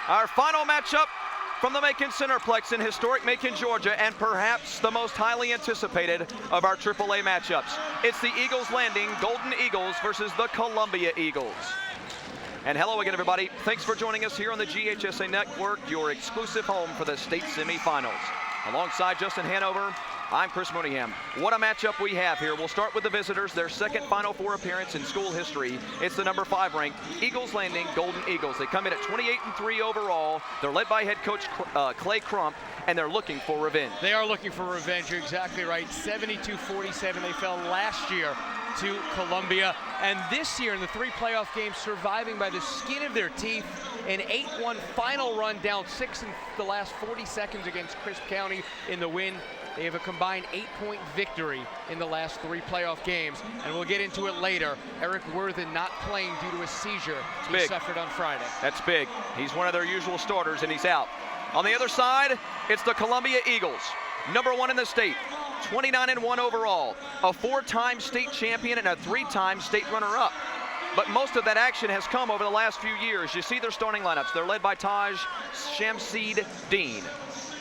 Our final matchup from the Macon Centerplex in historic Macon, Georgia, and perhaps the most highly anticipated of our AAA matchups. It's the Eagles Landing Golden Eagles versus the Columbia Eagles. And hello again, everybody. Thanks for joining us here on the GHSA Network, your exclusive home for the state semifinals. Alongside Justin Hanover, I'm Chris Mooneyham. What a matchup we have here. We'll start with the visitors, their second Final Four appearance in school history. It's the number 5 ranked Eagles Landing Golden Eagles. They come in at 28-3 overall. They're led by head coach Clay Crump, and they're looking for revenge. They are looking for revenge. You're exactly right. 72-47. They fell last year to Columbia, and this year in the 3 playoff games, surviving by the skin of their teeth. An 8-1 final run, down 6 in the last 40 seconds against Crisp County in the win. They have a combined 8-point victory in the last 3 playoff games, and we'll get into it later. Eric Worthen not playing due to a seizure he suffered on Friday. That's big. He's one of their usual starters, and he's out. On the other side, it's the Columbia Eagles, number 1 in the state, 29-1 overall, a 4-time state champion and a 3-time state runner-up. But most of that action has come over the last few years. You see their starting lineups. They're led by Taj Shamsid Dean.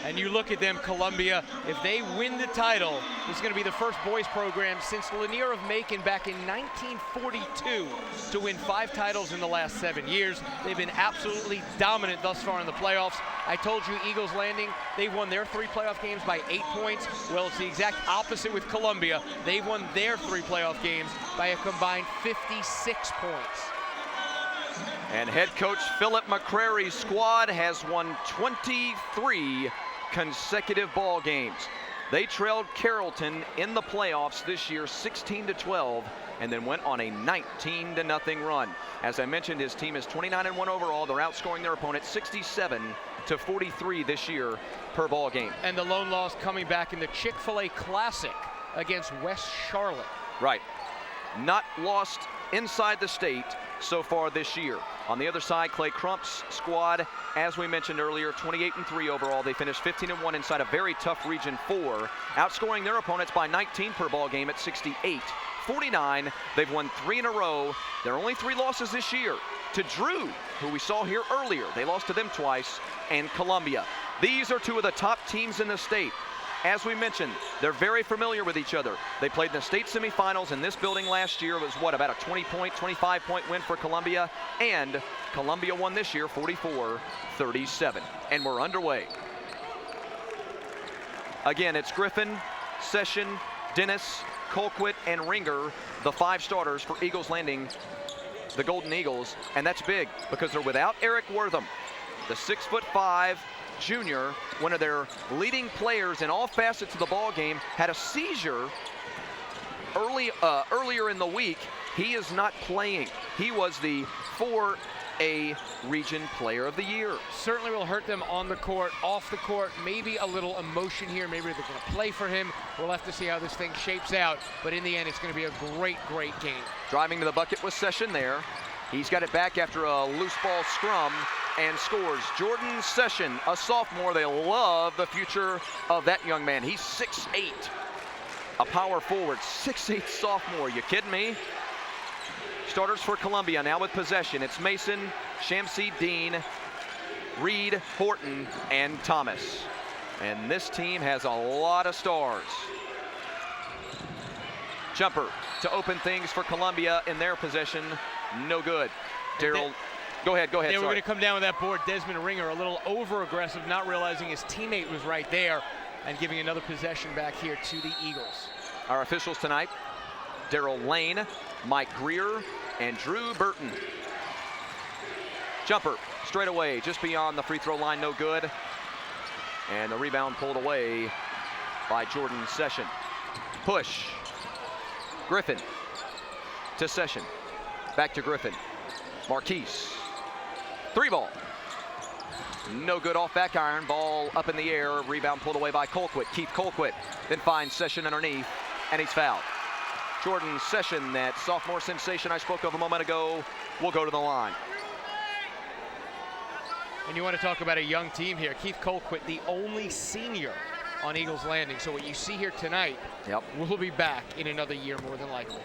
And you look at them, Columbia, if they win the title, this is going to be the first boys program since Lanier of Macon back in 1942 to win 5 titles in the last 7 years. They've been absolutely dominant thus far in the playoffs. I told you Eagles Landing, they won their 3 playoff games by 8 points. Well, it's the exact opposite with Columbia. They've won their 3 playoff games by a combined 56 points. And head coach Philip McCrary's squad has won 23 consecutive ball games. They trailed Carrollton in the playoffs this year 16-12 and then went on a 19-0 run. As I mentioned, his team is 29-1 overall. They're outscoring their opponent 67-43 this year per ball game. And the lone loss coming back in the Chick-fil-A Classic against West Charlotte. Right. Not lost inside the state so far this year. On the other side, Clay Crump's squad, as we mentioned earlier, 28-3 overall. They finished 15-1 inside a very tough Region 4, outscoring their opponents by 19 per ball game at 68-49. They've won 3 in a row. Their only 3 losses this year to Drew, who we saw here earlier. They lost to them twice, and Columbia. These are 2 of the top teams in the state. As we mentioned, they're very familiar with each other. They played in the state semifinals in this building last year. It was, what, about a 25-point win for Columbia? And Columbia won this year 44-37. And we're underway. Again, it's Griffin, Session, Dennis, Colquitt, and Ringer, the 5 starters for Eagles Landing, the Golden Eagles. And that's big because they're without Eric Wortham, the 6'5" junior, one of their leading players in all facets of the ball game, had a seizure earlier in the week. He is not playing. He was the 4A Region Player of the Year. Certainly will hurt them on the court, off the court, maybe a little emotion here. Maybe they're going to play for him. We'll have to see how this thing shapes out. But in the end, it's going to be a great, great game. Driving to the bucket was Session there. He's got it back after a loose ball scrum and scores. Jordan Session, a sophomore. They love the future of that young man. He's 6'8", a power forward, 6'8" sophomore. You kidding me? Starters for Columbia now with possession. It's Mason, Shamsi Dean, Reed, Horton, and Thomas. And this team has a lot of stars. Jumper to open things for Columbia in their possession. No good. Daryl, go ahead. They were going to come down with that board. Desmond Ringer a little over-aggressive, not realizing his teammate was right there, and giving another possession back here to the Eagles. Our officials tonight, Daryl Lane, Mike Greer, and Drew Burton. Jumper straight away, just beyond the free throw line, no good. And the rebound pulled away by Jordan Session. Push. Griffin to Session. Back to Griffin. Marquise. 3 ball. No good off back iron. Ball up in the air. Rebound pulled away by Colquitt. Keith Colquitt then finds Session underneath, and he's fouled. Jordan Session, that sophomore sensation I spoke of a moment ago, will go to the line. And you want to talk about a young team here. Keith Colquitt, the only senior on Eagles Landing. So what you see here tonight, will be back in another year more than likely.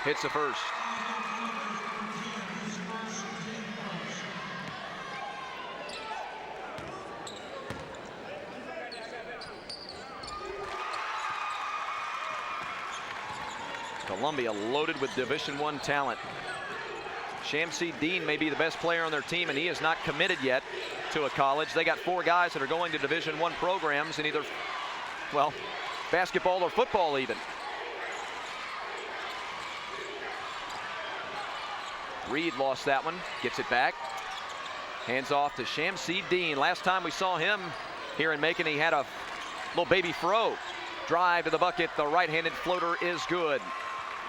Hits the first. Columbia loaded with Division I talent. Shamsi Dean may be the best player on their team, and he is not committed yet to a college. They got 4 guys that are going to Division I programs in either, well, basketball or football even. Reed lost that one, gets it back. Hands off to Shamsi Dean. Last time we saw him here in Macon, he had a little baby fro. Drive to the bucket, the right-handed floater is good.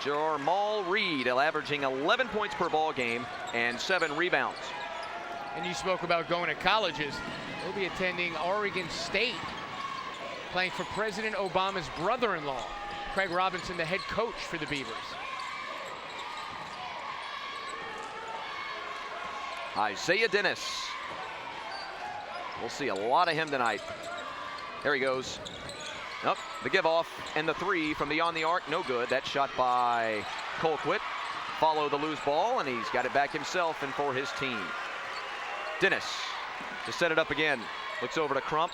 Jamal Reed averaging 11 points per ball game and 7 rebounds. And you spoke about going to colleges. He'll be attending Oregon State, playing for President Obama's brother-in-law, Craig Robinson, the head coach for the Beavers. Isaiah Dennis. We'll see a lot of him tonight. There he goes. Up, the give off and the 3 from beyond the arc, no good. That shot by Colquitt. Follow the loose ball, and he's got it back himself and for his team. Dennis to set it up again. Looks over to Crump,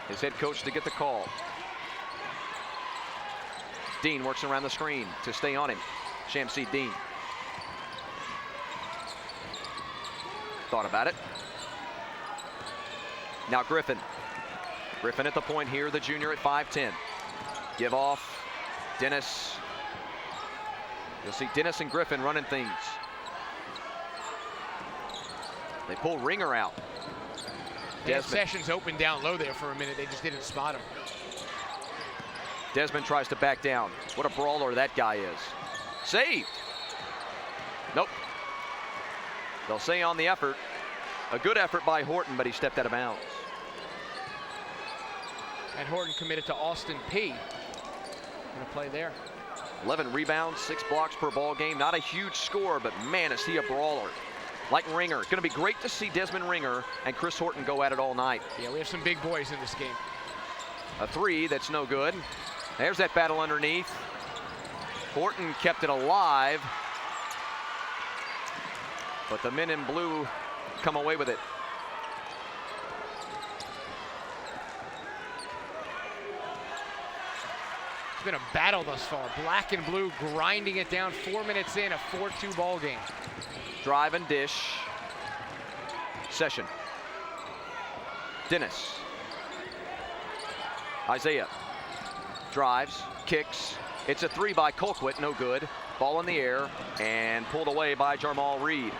his head coach, to get the call. Dean works around the screen to stay on him. Shamsi Dean. Thought about it. Now Griffin. Griffin at the point here, the junior at 5'10". Give off, Dennis. You'll see Dennis and Griffin running things. They pull Ringer out. Sessions open down low there for a minute. They just didn't spot him. Desmond tries to back down. What a brawler that guy is. Saved. Nope. They'll say on the effort. A good effort by Horton, but he stepped out of bounds. And Horton committed to Austin P. Gonna play there. 11 rebounds, 6 blocks per ball game. Not a huge score, but man, is he a brawler. Like Ringer. Gonna be great to see Desmond Ringer and Chris Horton go at it all night. Yeah, we have some big boys in this game. A 3 that's no good. There's that battle underneath. Horton kept it alive, but the men in blue come away with it. It's been a battle thus far. Black and blue grinding it down. 4 minutes in, a 4-2 ball game. Drive and dish. Session. Dennis. Isaiah. Drives, kicks. It's a 3 by Colquitt, no good. Ball in the air and pulled away by Jamal Reed.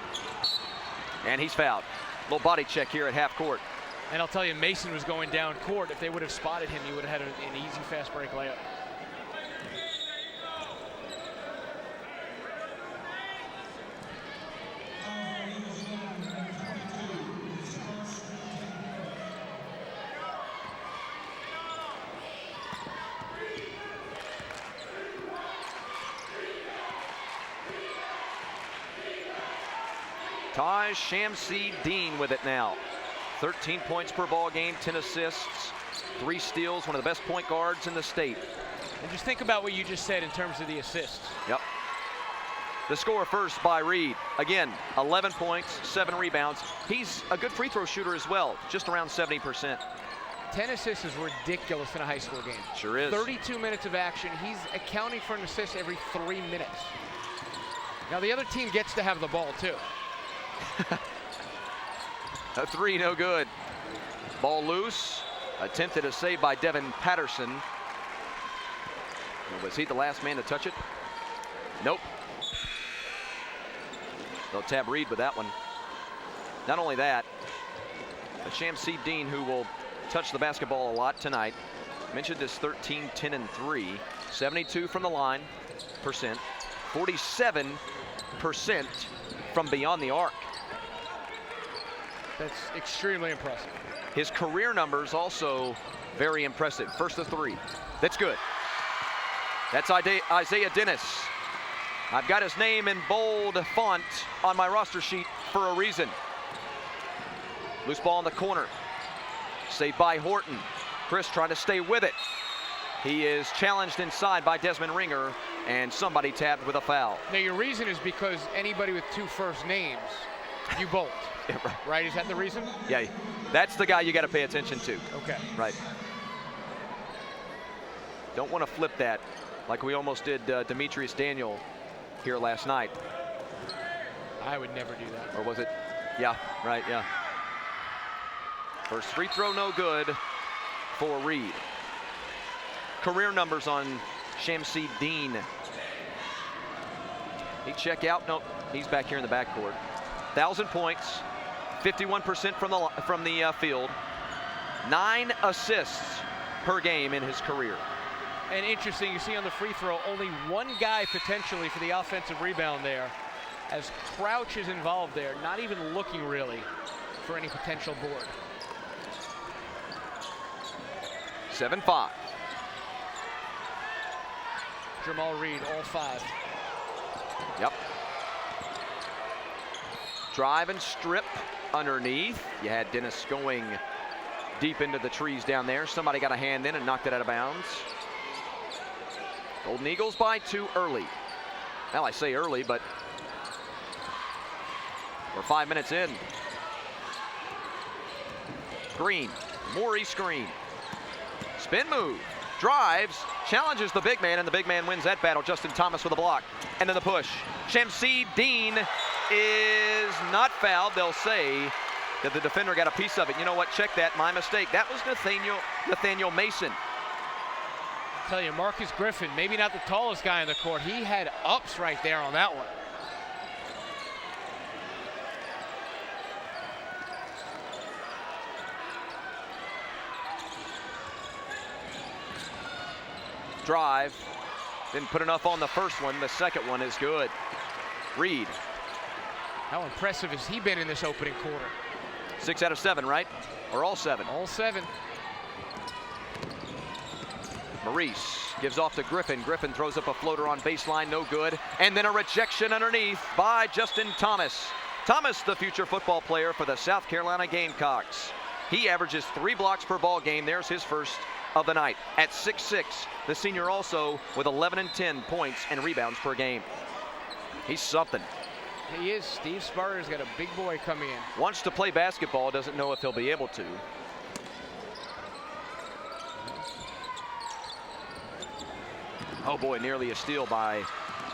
And he's fouled. Little body check here at half court. And I'll tell you, Mason was going down court. If they would have spotted him, he would have had an easy fast break layup. Taj Shamsi Dean with it now. 13 points per ball game, 10 assists, 3 steals, one of the best point guards in the state. And just think about what you just said in terms of the assists. Yep. The score first by Reed. Again, 11 points, 7 rebounds. He's a good free throw shooter as well, just around 70%. 10 assists is ridiculous in a high school game. Sure is. 32 minutes of action. He's accounting for an assist every 3 minutes. Now the other team gets to have the ball too. A 3, no good. Ball loose. Attempted a save by Devin Patterson. Was he the last man to touch it? Nope. They'll tab Reed with that one. Not only that, but Shamsi Dean, who will touch the basketball a lot tonight. Mentioned this 13, 10, and 3. 72 from the line percent. 47% from beyond the arc. That's extremely impressive. His career numbers also very impressive. First of 3. That's good. That's Isaiah Dennis. I've got his name in bold font on my roster sheet for a reason. Loose ball in the corner. Saved by Horton. Chris trying to stay with it. He is challenged inside by Desmond Ringer, and somebody tapped with a foul. Now your reason is because anybody with 2 first names, you bolt. Yeah, right, is that the reason? Yeah, that's the guy you got to pay attention to. Okay. Right. Don't want to flip that like we almost did Demetrius Daniel here last night. I would never do that. Or was it? Yeah, right, yeah. First free throw, no good for Reed. Career numbers on Shamsi Dean. He check out? Nope, he's back here in the backcourt. 1,000 points, 51% from the field, 9 assists per game in his career. And interesting, you see on the free throw, only one guy potentially for the offensive rebound there, as Crouch is involved there, not even looking really for any potential board. 7-5. Jamal Reed, all 5. Yep. Drive and strip underneath. You had Dennis going deep into the trees down there. Somebody got a hand in and knocked it out of bounds. Golden Eagles by 2 early. Well, I say early, but we're 5 minutes in. Green, Maurice Green. Spin move, drives, challenges the big man, and the big man wins that battle. Justin Thomas with a block. And then the push. Shamsi Dean is not fouled. They'll say that the defender got a piece of it. You know what? Check that. My mistake. That was Nathaniel Mason. I tell you, Marcus Griffin, maybe not the tallest guy on the court. He had ups right there on that one. Drive. Didn't put enough on the first one. The second one is good. Reed. How impressive has he been in this opening quarter? 6 out of 7, right? Or all 7? All 7. Maurice gives off to Griffin. Griffin throws up a floater on baseline, no good. And then a rejection underneath by Justin Thomas. Thomas, the future football player for the South Carolina Gamecocks. He averages 3 blocks per ball game. There's his first of the night. At 6'6", the senior also with 11 and 10 points and rebounds per game. He's something. He is. Steve Sparger's got a big boy coming in. Wants to play basketball, doesn't know if he'll be able to. Oh boy, nearly a steal by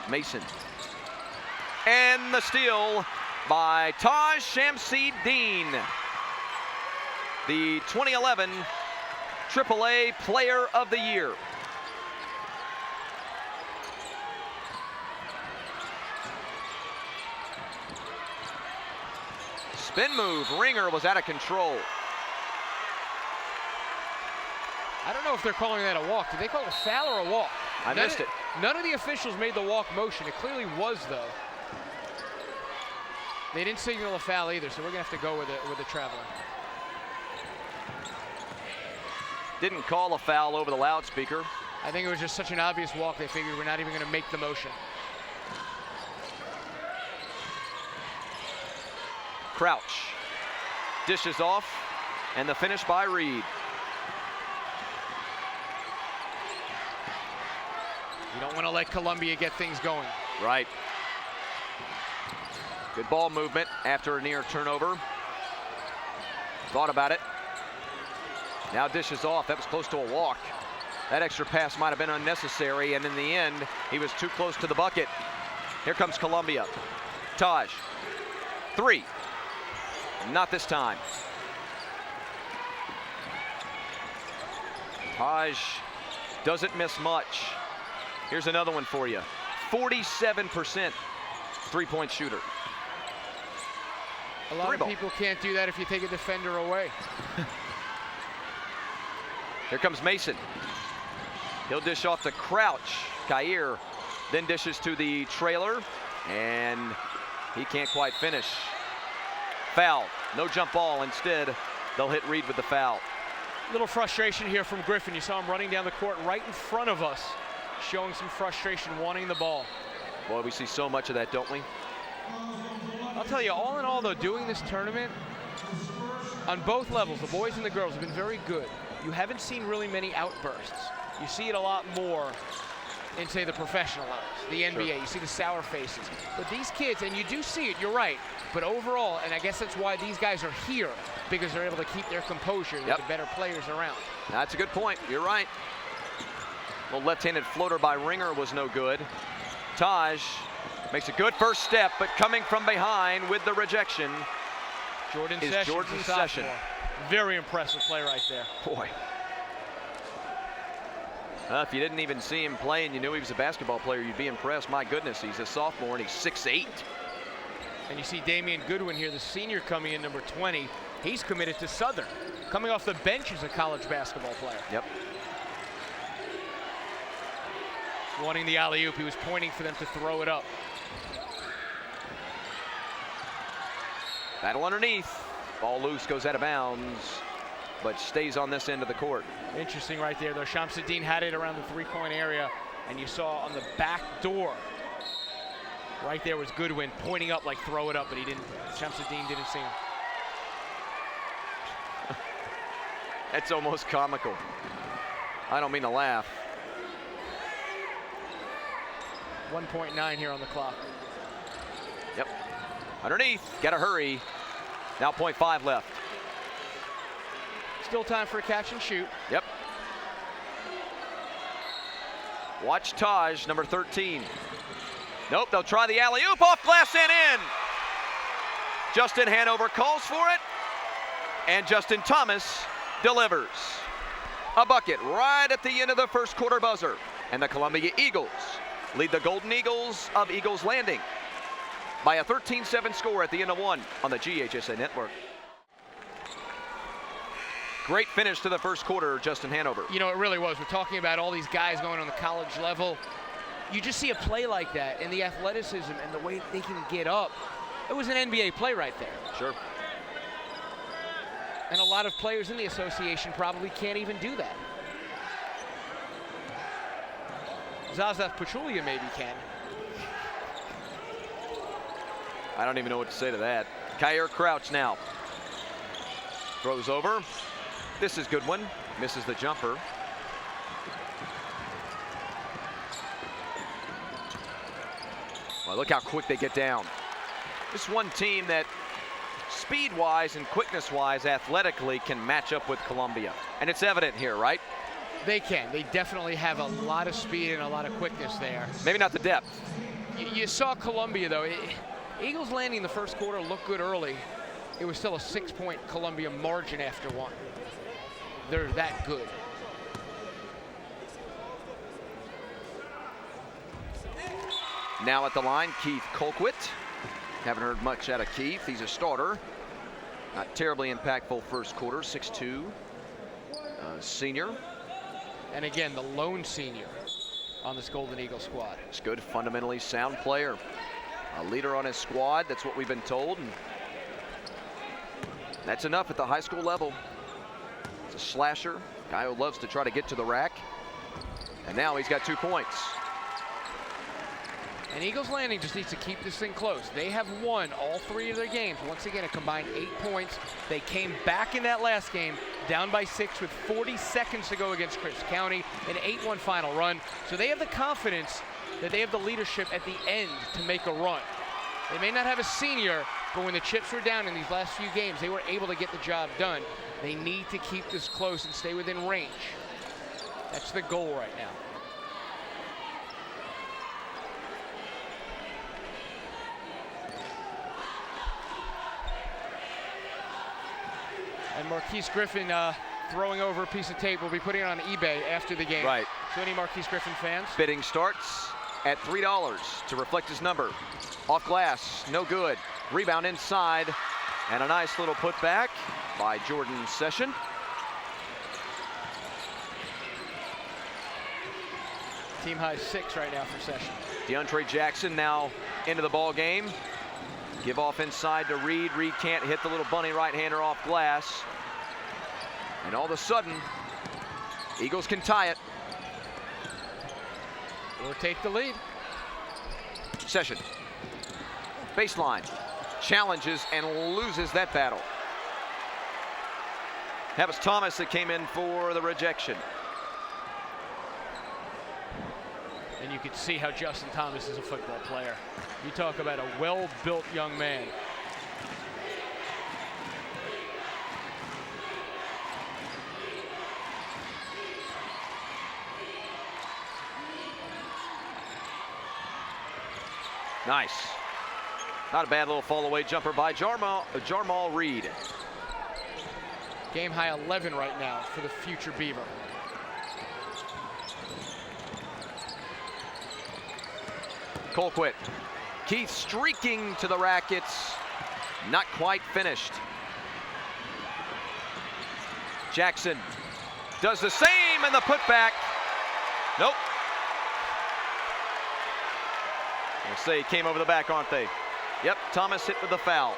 Mason. And the steal by Taj Shamsi Dean, the 2011 AAA Player of the Year. Spin move, Ringer was out of control. I don't know if they're calling that a walk. Did they call it a foul or a walk? I missed it. None of the officials made the walk motion. It clearly was, though. They didn't signal a foul either, so we're going to have to go with the traveler. Didn't call a foul over the loudspeaker. I think it was just such an obvious walk, they figured we're not even going to make the motion. Crouch dishes off, and the finish by Reed. You don't want to let Columbia get things going. Right. Good ball movement after a near turnover. Thought about it. Now dishes off. That was close to a walk. That extra pass might have been unnecessary, and in the end, he was too close to the bucket. Here comes Columbia. Taj. 3. Not this time. Taj doesn't miss much. Here's another one for you. 47% three-point shooter. A lot of people can't do that if you take a defender away. Here comes Mason. He'll dish off to Crouch. Kair then dishes to the trailer, and he can't quite finish. Foul. No jump ball. Instead, they'll hit Reed with the foul. Little frustration here from Griffin. You saw him running down the court right in front of us, showing some frustration, wanting the ball. Boy, we see so much of that, don't we? I'll tell you, all in all, though, doing this tournament, on both levels, the boys and the girls have been very good. You haven't seen really many outbursts. You see it a lot more in, say, the professional levels, the NBA. Sure. You see the sour faces. But these kids, and you do see it, you're right, but overall, and I guess that's why these guys are here, because they're able to keep their composure with the better players around. That's a good point. You're right. The left-handed floater by Ringer was no good. Taj makes a good first step, but coming from behind with the rejection is Jordan Session. Very impressive play right there. Boy. If you didn't even see him play and you knew he was a basketball player, you'd be impressed. My goodness, he's a sophomore and he's 6'8". And you see Damian Goodwin here, the senior, coming in, number 20. He's committed to Southern. Coming off the bench as a college basketball player. Yep. Wanting the alley-oop, he was pointing for them to throw it up. Battle underneath. Ball loose, goes out of bounds, but stays on this end of the court. Interesting right there, though. Shamsuddin had it around the three-point area, and you saw on the back door, right there was Goodwin pointing up like throw it up, but he didn't. Shamsuddin didn't see him. That's almost comical. I don't mean to laugh. 1.9 here on the clock. Yep. Underneath, gotta hurry. Now 0.5 left. Still time for a catch and shoot. Yep. Watch Taj, number 13. Nope, they'll try the alley-oop, off glass and in. Justin Hanover calls for it, and Justin Thomas delivers. A bucket right at the end of the first quarter buzzer. And the Columbia Eagles lead the Golden Eagles of Eagles Landing by a 13-7 score at the end of one on the GHSA network. Great finish to the first quarter, Justin Hanover. You know, it really was. We're talking about all these guys going on the college level. You just see a play like that, and the athleticism and the way they can get up. It was an NBA play right there. Sure. And a lot of players in the association probably can't even do that. Zaza Pachulia maybe can. I don't even know what to say to that. Kyer Crouch now. Throws over. This is Goodwin. Misses the jumper. Well, look how quick they get down. This one team that speed-wise and quickness-wise, athletically, can match up with Columbia. And it's evident here, right? They can. They definitely have a lot of speed and a lot of quickness there. Maybe not the depth. You saw Columbia, though. Eagles Landing the first quarter looked good early. It was still a 6-point Columbia margin after one. They're that good. Now at the line, Keith Colquitt. Haven't heard much out of Keith. He's a starter. Not terribly impactful first quarter, 6'2", senior. And again, the lone senior on this Golden Eagle squad. He's good, fundamentally sound player. A leader on his squad, that's what we've been told. And that's enough at the high school level. He's a slasher, guy who loves to try to get to the rack. And now he's got 2 points. And Eagles Landing just needs to keep this thing close. They have won all 3 of their games. Once again, a combined 8 points. They came back in that last game, down by 6 with 40 seconds to go against Chris County, an 8-1 final run. So they have the confidence that they have the leadership at the end to make a run. They may not have a senior, but when the chips were down in these last few games, they were able to get the job done. They need to keep this close and stay within range. That's the goal right now. And Marquise Griffin throwing over a piece of tape. Will be putting it on eBay after the game. Right. So any Marquise Griffin fans? Bidding starts at $3 to reflect his number. Off glass, no good. Rebound inside, and a nice little putback by Jordan Session. Team high 6 right now for Session. DeAndre Jackson now into the ball game. Give off inside to Reed. Reed can't hit the little bunny right-hander off glass. And all of a sudden, Eagles can tie it. Or take the lead. Session. Baseline. Challenges and loses that battle. That was Thomas that came in for the rejection. And you can see how Justin Thomas is a football player. You talk about a well-built young man. Nice. Not a bad little fall away jumper by Jarmal Reed. Game high 11 right now for the future Beaver. Colquitt. Keith streaking to the rackets. Not quite finished. Jackson does the same and the putback. Nope. I'll say he came over the back, aren't they? Yep, Thomas hit with the foul.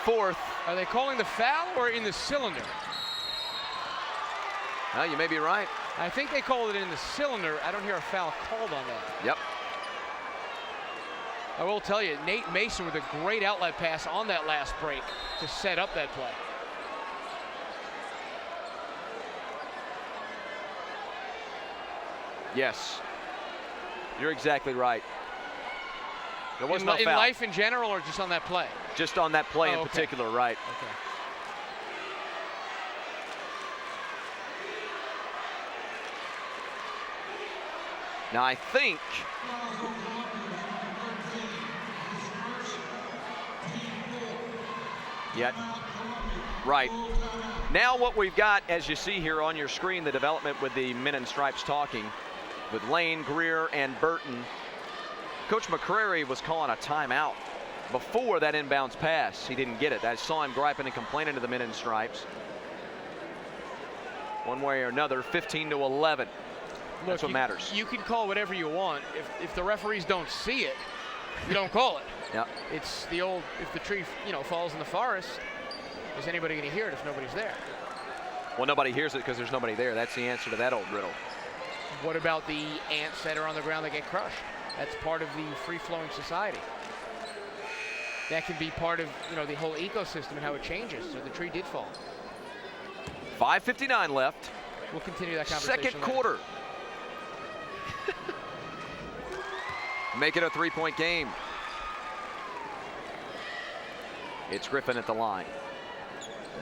Fourth. Are they calling the foul or in the cylinder? Well, you may be right. I think they called it in the cylinder. I don't hear a foul called on that. Yep. I will tell you, Nate Mason with a great outlet pass on that last break to set up that play. Yes. You're exactly right. There was no foul. In life in general or just on that play? Just on that play in particular, right. Okay. Now I think right. Now what we've got, as you see here on your screen, the development with the men in stripes talking with Lane, Greer, and Burton. Coach McCrary was calling a timeout before that inbounds pass. He didn't get it. I saw him griping and complaining to the men in stripes. One way or another, 15-11. That's what matters. You can call whatever you want. If the referees don't see it, you don't call it. Yeah. It's the old, if the tree, falls in the forest, is anybody going to hear it if nobody's there? Well, nobody hears it because there's nobody there. That's the answer to that old riddle. What about the ants that are on the ground that get crushed? That's part of the free-flowing society. That can be part of, the whole ecosystem and how it changes. So the tree did fall. 5:59 left. We'll continue that conversation Second later. quarter. Make it a three-point game. It's Griffin at the line.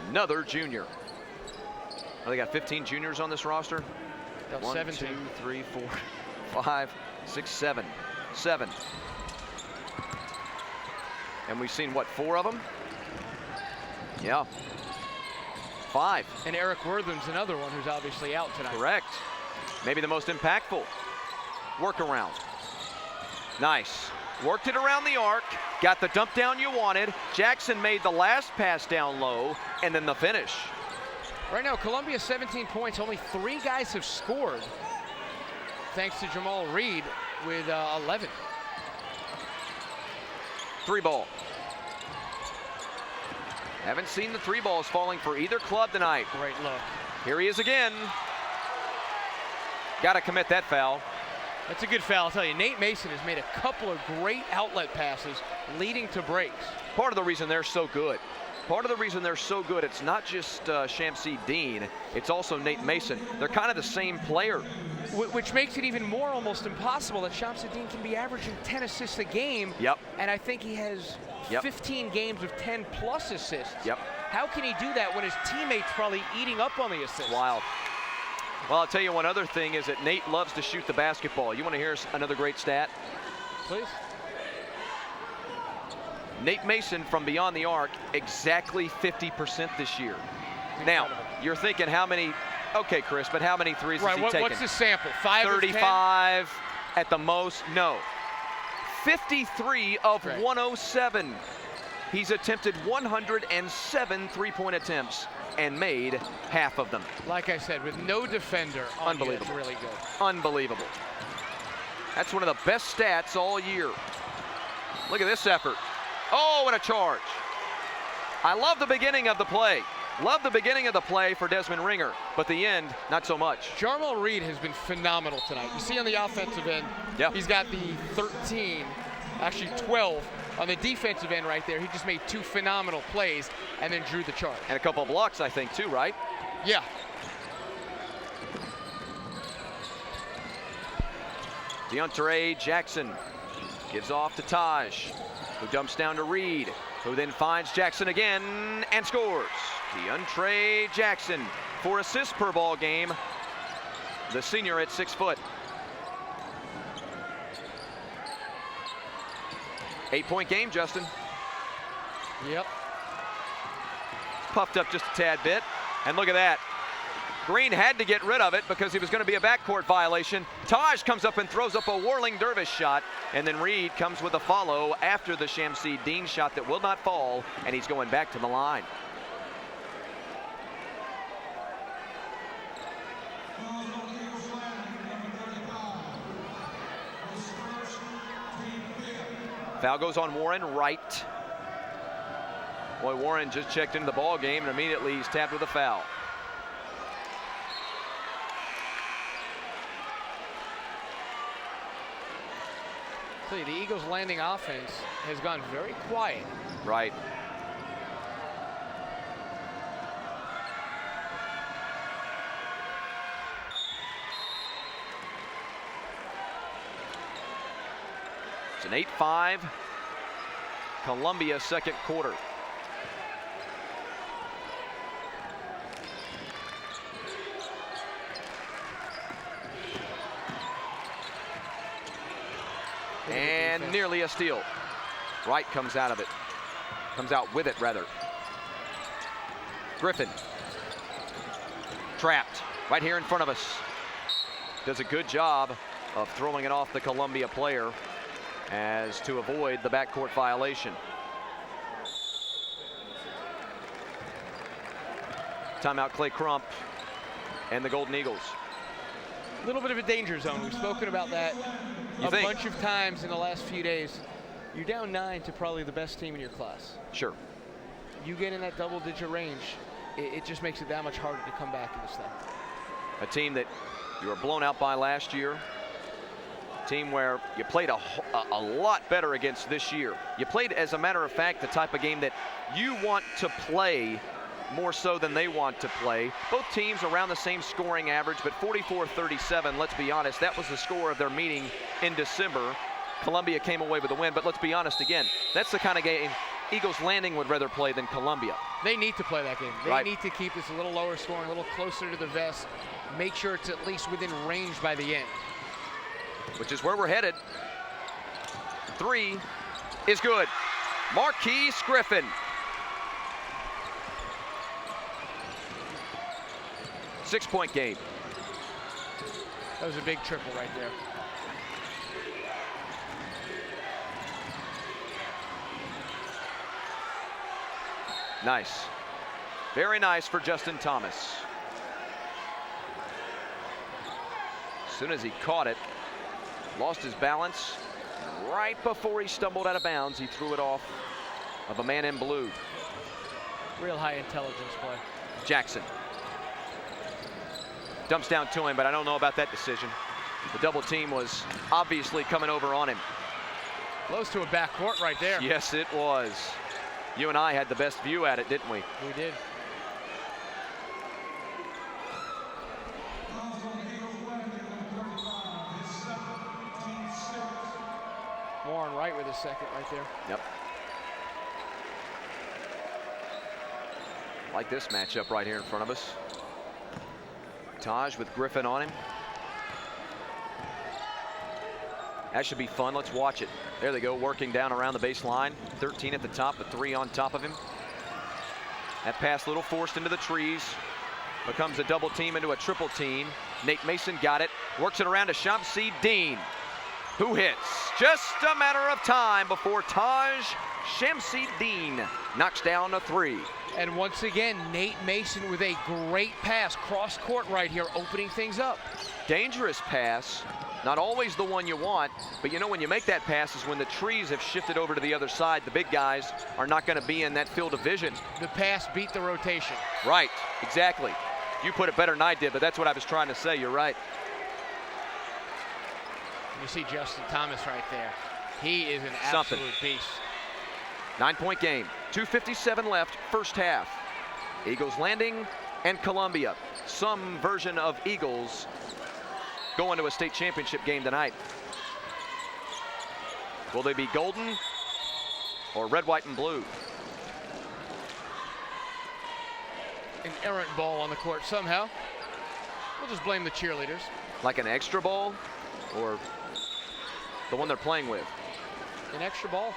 Another junior. Oh, they got 15 juniors on this roster? No, 1, 17. 2, 3, 4, 5, 6, 7. 7. And we've seen, what, 4 of them? Yeah. 5. And Eric Wortham's another one who's obviously out tonight. Correct. Maybe the most impactful. Workaround. Nice. Worked it around the arc. Got the dump down you wanted. Jackson made the last pass down low, and then the finish. Right now, Columbia 17 points. Only 3 guys have scored, thanks to Jamal Reed with 11. 3 ball. Haven't seen the 3 balls falling for either club tonight. Great look. Here he is again. Got to commit that foul. That's a good foul, I'll tell you. Nate Mason has made a couple of great outlet passes leading to breaks. Part of the reason they're so good. Part of the reason they're so good, it's not just Shamsi Dean, it's also Nate Mason. They're kind of the same player. Which makes it even more almost impossible that Shamsi Dean can be averaging 10 assists a game. Yep. And I think he has 15 games of 10+ assists. Yep. How can he do that when his teammates probably eating up on the assists? Wild. Well, I'll tell you one other thing is that Nate loves to shoot the basketball. You want to hear another great stat? Please. Nate Mason from beyond the arc, exactly 50% this year. Now, you're thinking how many, okay, Chris, but how many threes has he taken? What's the sample? 5 35 of 10? at the most? No. 53 of 107. He's attempted 107 three-point attempts and made half of them. Like I said, with no defender on Unbelievable. you, it's really good. Unbelievable. That's one of the best stats all year. Look at this effort. Oh, and a charge. I love the beginning of the play. Love the beginning of the play for Desmond Ringer, but the end, not so much. Jarmal Reed has been phenomenal tonight. You see on the offensive end, he's got the 13, actually 12 on the defensive end right there. He just made 2 phenomenal plays and then drew the charge. And a couple of blocks, I think, too, right? Yeah. DeAndre Jackson gives off to Taj, who dumps down to Reed, who then finds Jackson again and scores. DeAndre Jackson, 4 assists per ball game. The senior at 6 foot. 8-point game, Justin. Yep. Puffed up just a tad bit. And look at that. Green had to get rid of it because he was going to be a backcourt violation. Taj comes up and throws up a whirling dervish shot. And then Reed comes with a follow after the Shamsi Dean shot that will not fall. And he's going back to the line. Foul goes on Warren Wright. Boy, Warren just checked into the ball game and immediately he's tapped with a foul. I'll tell you, the Eagles' landing offense has gone very quiet. Right. It's an 8-5 Columbia second quarter. And nearly a steal. Wright comes out of it. Comes out with it, rather. Griffin. Trapped right here in front of us. Does a good job of throwing it off the Columbia player as to avoid the backcourt violation. Timeout, Clay Crump and the Golden Eagles. A little bit of a danger zone. We've spoken about that a bunch of times in the last few days. You're down 9 to probably the best team in your class. Sure. You get in that double-digit range, it just makes it that much harder to come back in this thing. A team that you were blown out by last year. A team where you played a lot better against this year. You played, as a matter of fact, the type of game that you want to play more so than they want to play. Both teams around the same scoring average, but 44-37, let's be honest, that was the score of their meeting in December. Columbia came away with a win, but let's be honest again, that's the kind of game Eagles Landing would rather play than Columbia. They need to play that game. They need to keep this a little lower scoring, a little closer to the vest, make sure it's at least within range by the end. Which is where we're headed. 3 is good. Marquise Griffin. 6-point game. That was a big triple right there. Nice. Very nice for Justin Thomas. As soon as he caught it, lost his balance. Right before he stumbled out of bounds, he threw it off of a man in blue. Real high intelligence play. Jackson. Dumps down to him, but I don't know about that decision. The double team was obviously coming over on him. Close to a backcourt right there. Yes, it was. You and I had the best view at it, didn't we? We did. Warren Wright with his second right there. Yep. Like this matchup right here in front of us. Taj with Griffin on him. That should be fun. Let's watch it. There they go, working down around the baseline. 13 at the top, but 3 on top of him. That pass a little forced into the trees. Becomes a double team into a triple team. Nate Mason got it. Works it around to Shamsi Dean, who hits. Just a matter of time before Taj Shamsi Dean knocks down a 3. And once again, Nate Mason with a great pass. Cross court right here, opening things up. Dangerous pass. Not always the one you want, but you know when you make that pass is when the trees have shifted over to the other side. The big guys are not going to be in that field of vision. The pass beat the rotation. Right, exactly. You put it better than I did, but that's what I was trying to say. You're right. You see Justin Thomas right there. He is an absolute beast. 9-point game. 2:57 left, first half. Eagles Landing and Columbia. Some version of Eagles going to a state championship game tonight. Will they be golden or red, white, and blue? An errant ball on the court somehow. We'll just blame the cheerleaders. Like an extra ball or the one they're playing with? An extra ball.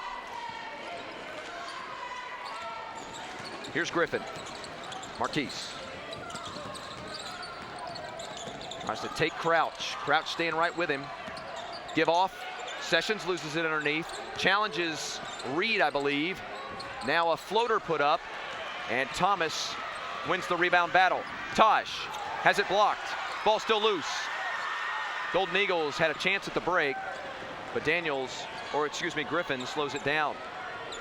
Here's Griffin. Marquise. Tries to take Crouch. Crouch staying right with him. Give off. Sessions loses it underneath. Challenges Reed, I believe. Now a floater put up. And Thomas wins the rebound battle. Taj has it blocked. Ball still loose. Golden Eagles had a chance at the break, but Griffin slows it down.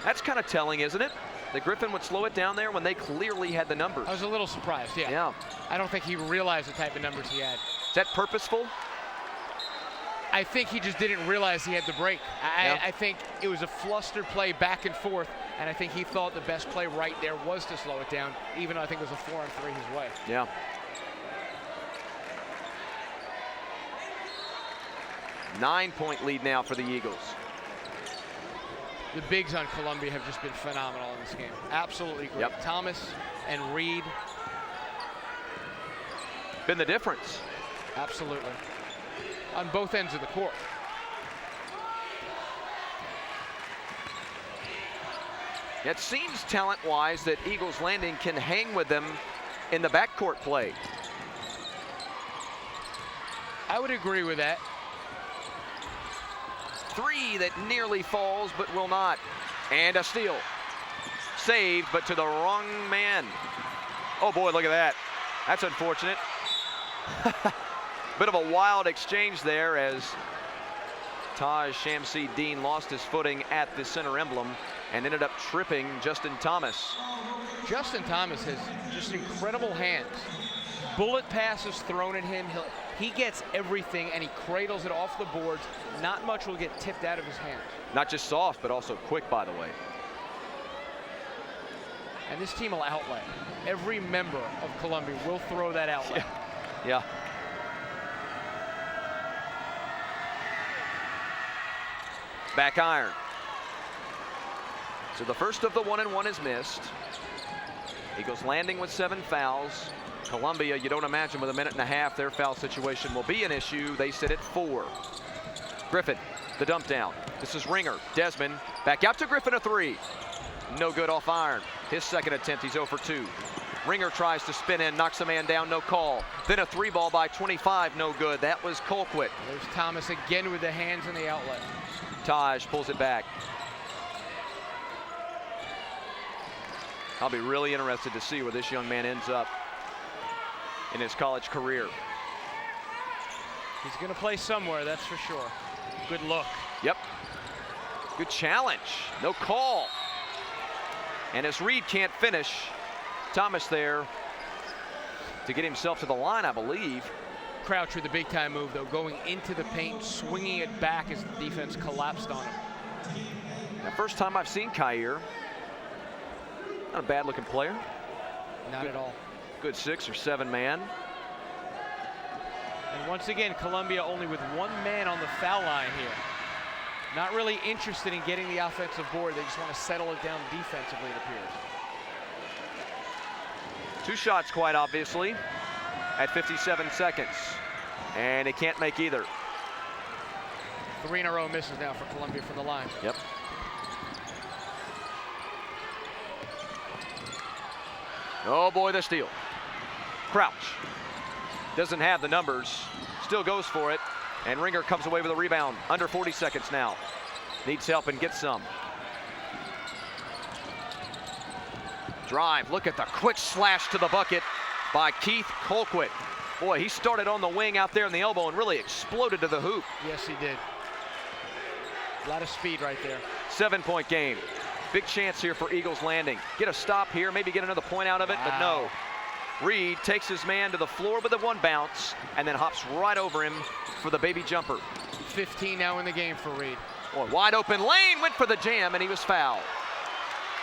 That's kind of telling, isn't it? That Griffin would slow it down there when they clearly had the numbers. I was a little surprised, yeah. I don't think he realized the type of numbers he had. Is that purposeful? I think he just didn't realize he had the break. I think it was a flustered play back and forth, and I think he thought the best play right there was to slow it down, even though I think it was a 4-on-3 his way. Yeah. Nine-point lead now for the Eagles. The bigs on Columbia have just been phenomenal in this game. Absolutely great. Yep. Thomas and Reed. Been the difference. Absolutely. On both ends of the court. It seems talent-wise that Eagles Landing can hang with them in the backcourt play. I would agree with that. Three that nearly falls but will not. And a steal. Saved, but to the wrong man. Oh boy, look at that. That's unfortunate. Bit of a wild exchange there as Taj Shamsi Dean lost his footing at the center emblem and ended up tripping Justin Thomas. Justin Thomas has just incredible hands. Bullet passes thrown at him. He gets everything and he cradles it off the boards. Not much will get tipped out of his hands. Not just soft, but also quick, by the way. And this team will outlet. Every member of Columbia will throw that outlet. Yeah. Back iron. So the first of the 1-and-1 is missed. Eagles Landing with 7 fouls. Columbia, you don't imagine with a minute and a half their foul situation will be an issue. They sit at 4. Griffin, the dump down. This is Ringer. Desmond back out to Griffin, a 3. No good off iron. His second attempt, he's 0 for 2. Ringer tries to spin in, knocks a man down, no call. Then a 3-ball by 25, no good. That was Colquitt. There's Thomas again with the hands in the outlet. Taj pulls it back. I'll be really interested to see where this young man ends up in his college career. He's going to play somewhere, that's for sure. Good look. Yep. Good challenge. No call. And as Reed can't finish, Thomas there to get himself to the line, I believe. Crouch with the big time move, though, going into the paint, swinging it back as the defense collapsed on him. The first time I've seen Kyer. Not a bad looking player. Not at all. Good 6 or 7 man. And once again, Columbia only with 1 man on the foul line here. Not really interested in getting the offensive board. They just want to settle it down defensively, it appears. 2 shots, quite obviously, at 57 seconds. And he can't make either. 3 in a row misses now for Columbia from the line. Yep. Oh boy, the steal. Crouch doesn't have the numbers, still goes for it, and Ringer comes away with a rebound. Under 40 seconds now. Needs help and gets some. Drive, look at the quick slash to the bucket by Keith Colquitt. Boy, he started on the wing out there in the elbow and really exploded to the hoop. Yes, he did. A lot of speed right there. 7-point game. Big chance here for Eagles Landing. Get a stop here, maybe get another point out of it, but no. Reed takes his man to the floor with a 1 bounce and then hops right over him for the baby jumper. 15 now in the game for Reed. Boy, wide open lane, went for the jam and he was fouled.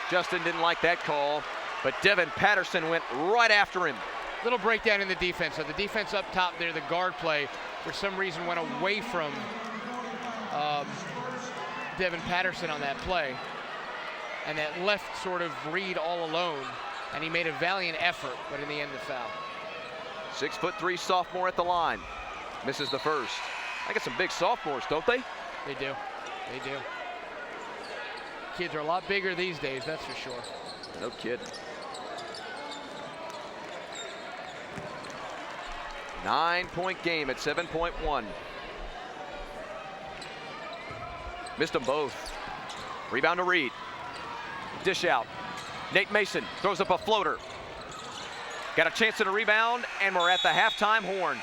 Justin didn't like that call, but Devin Patterson went right after him. Little breakdown in the defense. So the defense up top there, the guard play, for some reason went away from Devin Patterson on that play. And that left sort of Reed all alone. And he made a valiant effort, but in the end, the foul. 6'3" sophomore at the line. Misses the first. I got some big sophomores, don't they? They do. They do. Kids are a lot bigger these days, that's for sure. No kidding. 9-point game at 7.1. Missed them both. Rebound to Reed. Dish out. Nate Mason throws up a floater. Got a chance at a rebound, and we're at the halftime horn.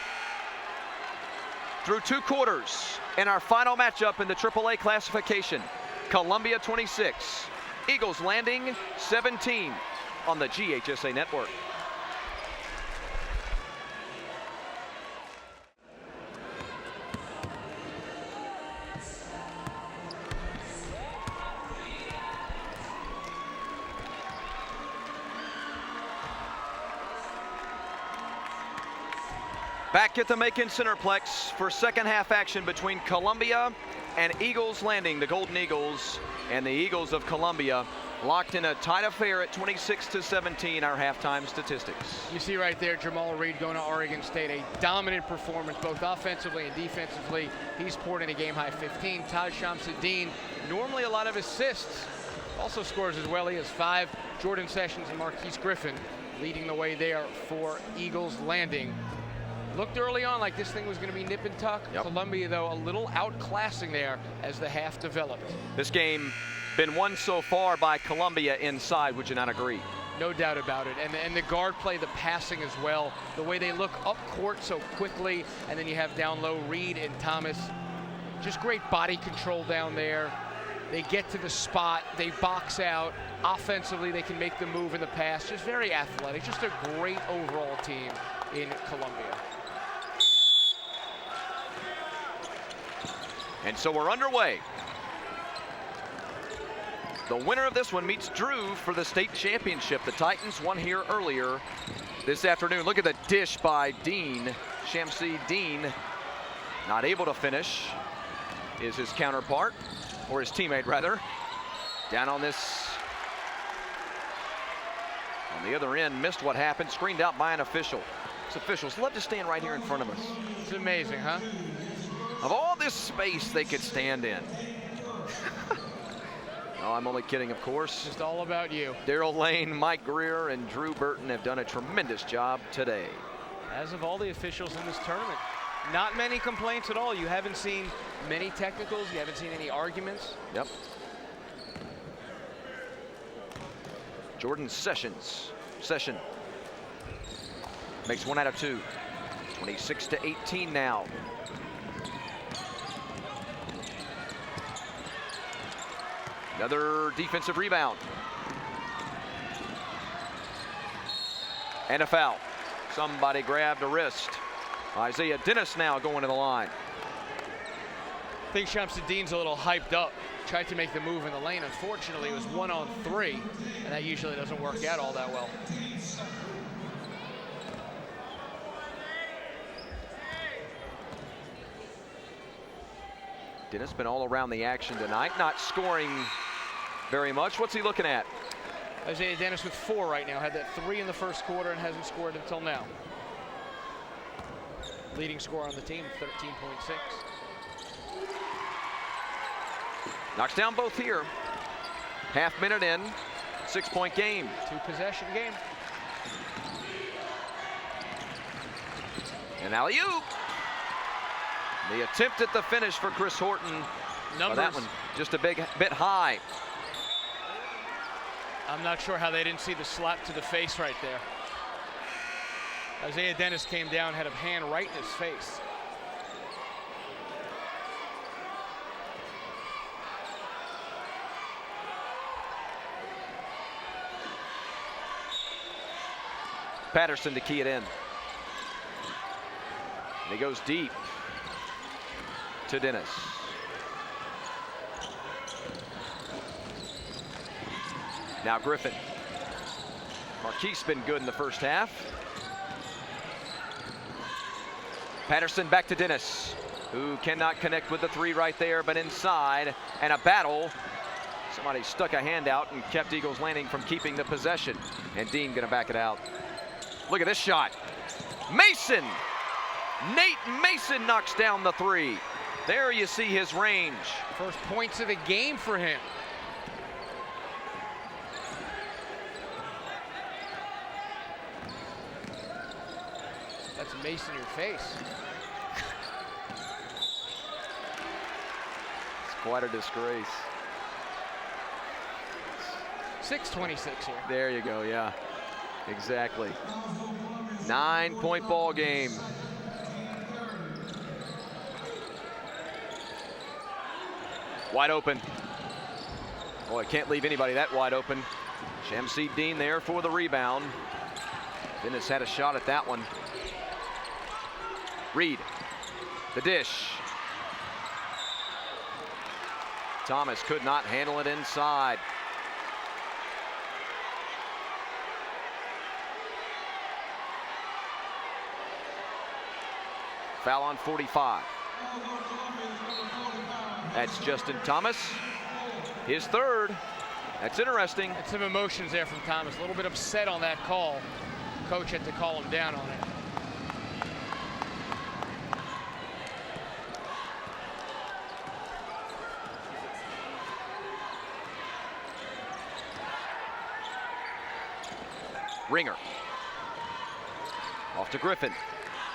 Through 2 quarters in our final matchup in the AAA classification. Columbia 26, Eagles Landing 17 on the GHSA network. Back at the Macon Centerplex for second half action between Columbia and Eagles Landing. The Golden Eagles and the Eagles of Columbia locked in a tight affair at 26-17, our halftime statistics. You see right there, Jamal Reed going to Oregon State, a dominant performance both offensively and defensively. He's poured in a game-high 15. Taj Shamsuddin, normally a lot of assists, also scores as well. He has 5. Jordan Sessions and Marquise Griffin leading the way there for Eagles Landing. Looked early on like this thing was going to be nip and tuck. Yep. Columbia, though, a little outclassing there as the half developed. This game been won so far by Columbia inside. Would you not agree? No doubt about it. And the guard play, the passing as well. The way they look up court so quickly, and then you have down low Reed and Thomas. Just great body control down there. They get to the spot, they box out. Offensively, they can make the move in the pass. Just very athletic. Just a great overall team in Columbia. And so we're underway. The winner of this one meets Drew for the state championship. The Titans won here earlier this afternoon. Look at the dish by Dean. Shamsi Dean, not able to finish, is his counterpart, or his teammate rather. Down on this, on the other end, missed what happened, screened out by an official. These officials love to stand right here in front of us. It's amazing, huh? Of all this space they could stand in. No, I'm only kidding, of course. Just all about you. Daryl Lane, Mike Greer, and Drew Burton have done a tremendous job today. As of all the officials in this tournament. Not many complaints at all. You haven't seen many technicals. You haven't seen any arguments. Yep. Jordan Session makes 1 out of 2. 26-18 now. Another defensive rebound. And a foul. Somebody grabbed a wrist. Isaiah Dennis now going to the line. I think Shamsuddin's a little hyped up. Tried to make the move in the lane. Unfortunately, it was 1-on-3, and that usually doesn't work out all that well. Dennis been all around the action tonight, not scoring very much. What's he looking at? Isaiah Dennis with 4 right now. Had that 3 in the first quarter and hasn't scored until now. Leading scorer on the team, 13.6. Knocks down both here. Half minute in, 6-point game. 2-possession game. And alley-oop. The attempt at the finish for Chris Horton. Numbers. That one just a bit high. I'm not sure how they didn't see the slap to the face right there. Isaiah Dennis came down, had a hand right in his face. Patterson to key it in. And he goes deep to Dennis. Now Griffin. Marquise been good in the first half. Patterson back to Dennis, who cannot connect with the 3 right there, but inside, and a battle. Somebody stuck a hand out and kept Eagles Landing from keeping the possession. And Dean gonna back it out. Look at this shot. Mason! Nate Mason knocks down the 3. There you see his range. First points of the game for him. That's Mason in your face. It's quite a disgrace. 6:26 here. There you go, yeah, exactly. 9-point ball game. Wide open. Boy, can't leave anybody that wide open. Shamsi Dean there for the rebound. Dennis had a shot at that one. Reed, the dish. Thomas could not handle it inside. Foul on 45. That's Justin Thomas, his third. That's interesting. And some emotions there from Thomas. A little bit upset on that call. Coach had to call him down on it. Ringer. Off to Griffin.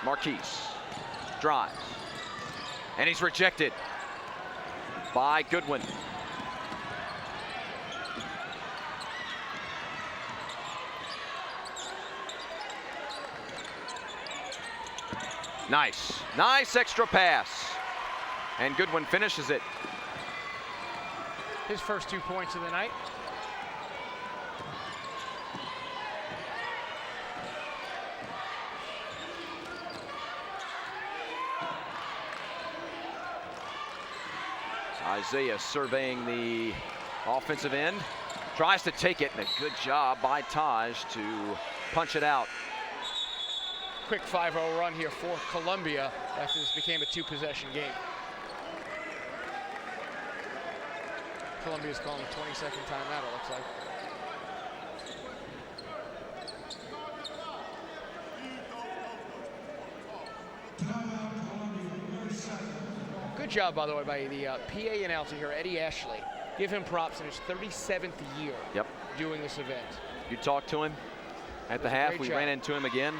Marquise drives. And he's rejected by Goodwin. Nice extra pass. And Goodwin finishes it. His first 2 points of the night. Isaiah surveying the offensive end. Tries to take it, and a good job by Taj to punch it out. Quick 5-0 run here for Columbia after this became a 2-possession game. Columbia's calling a 20-second timeout, it looks like. Good job, by the way, by the PA announcer here, Eddie Ashley. Give him props in his 37th year doing this event. You talked to him at the half. We ran into him again.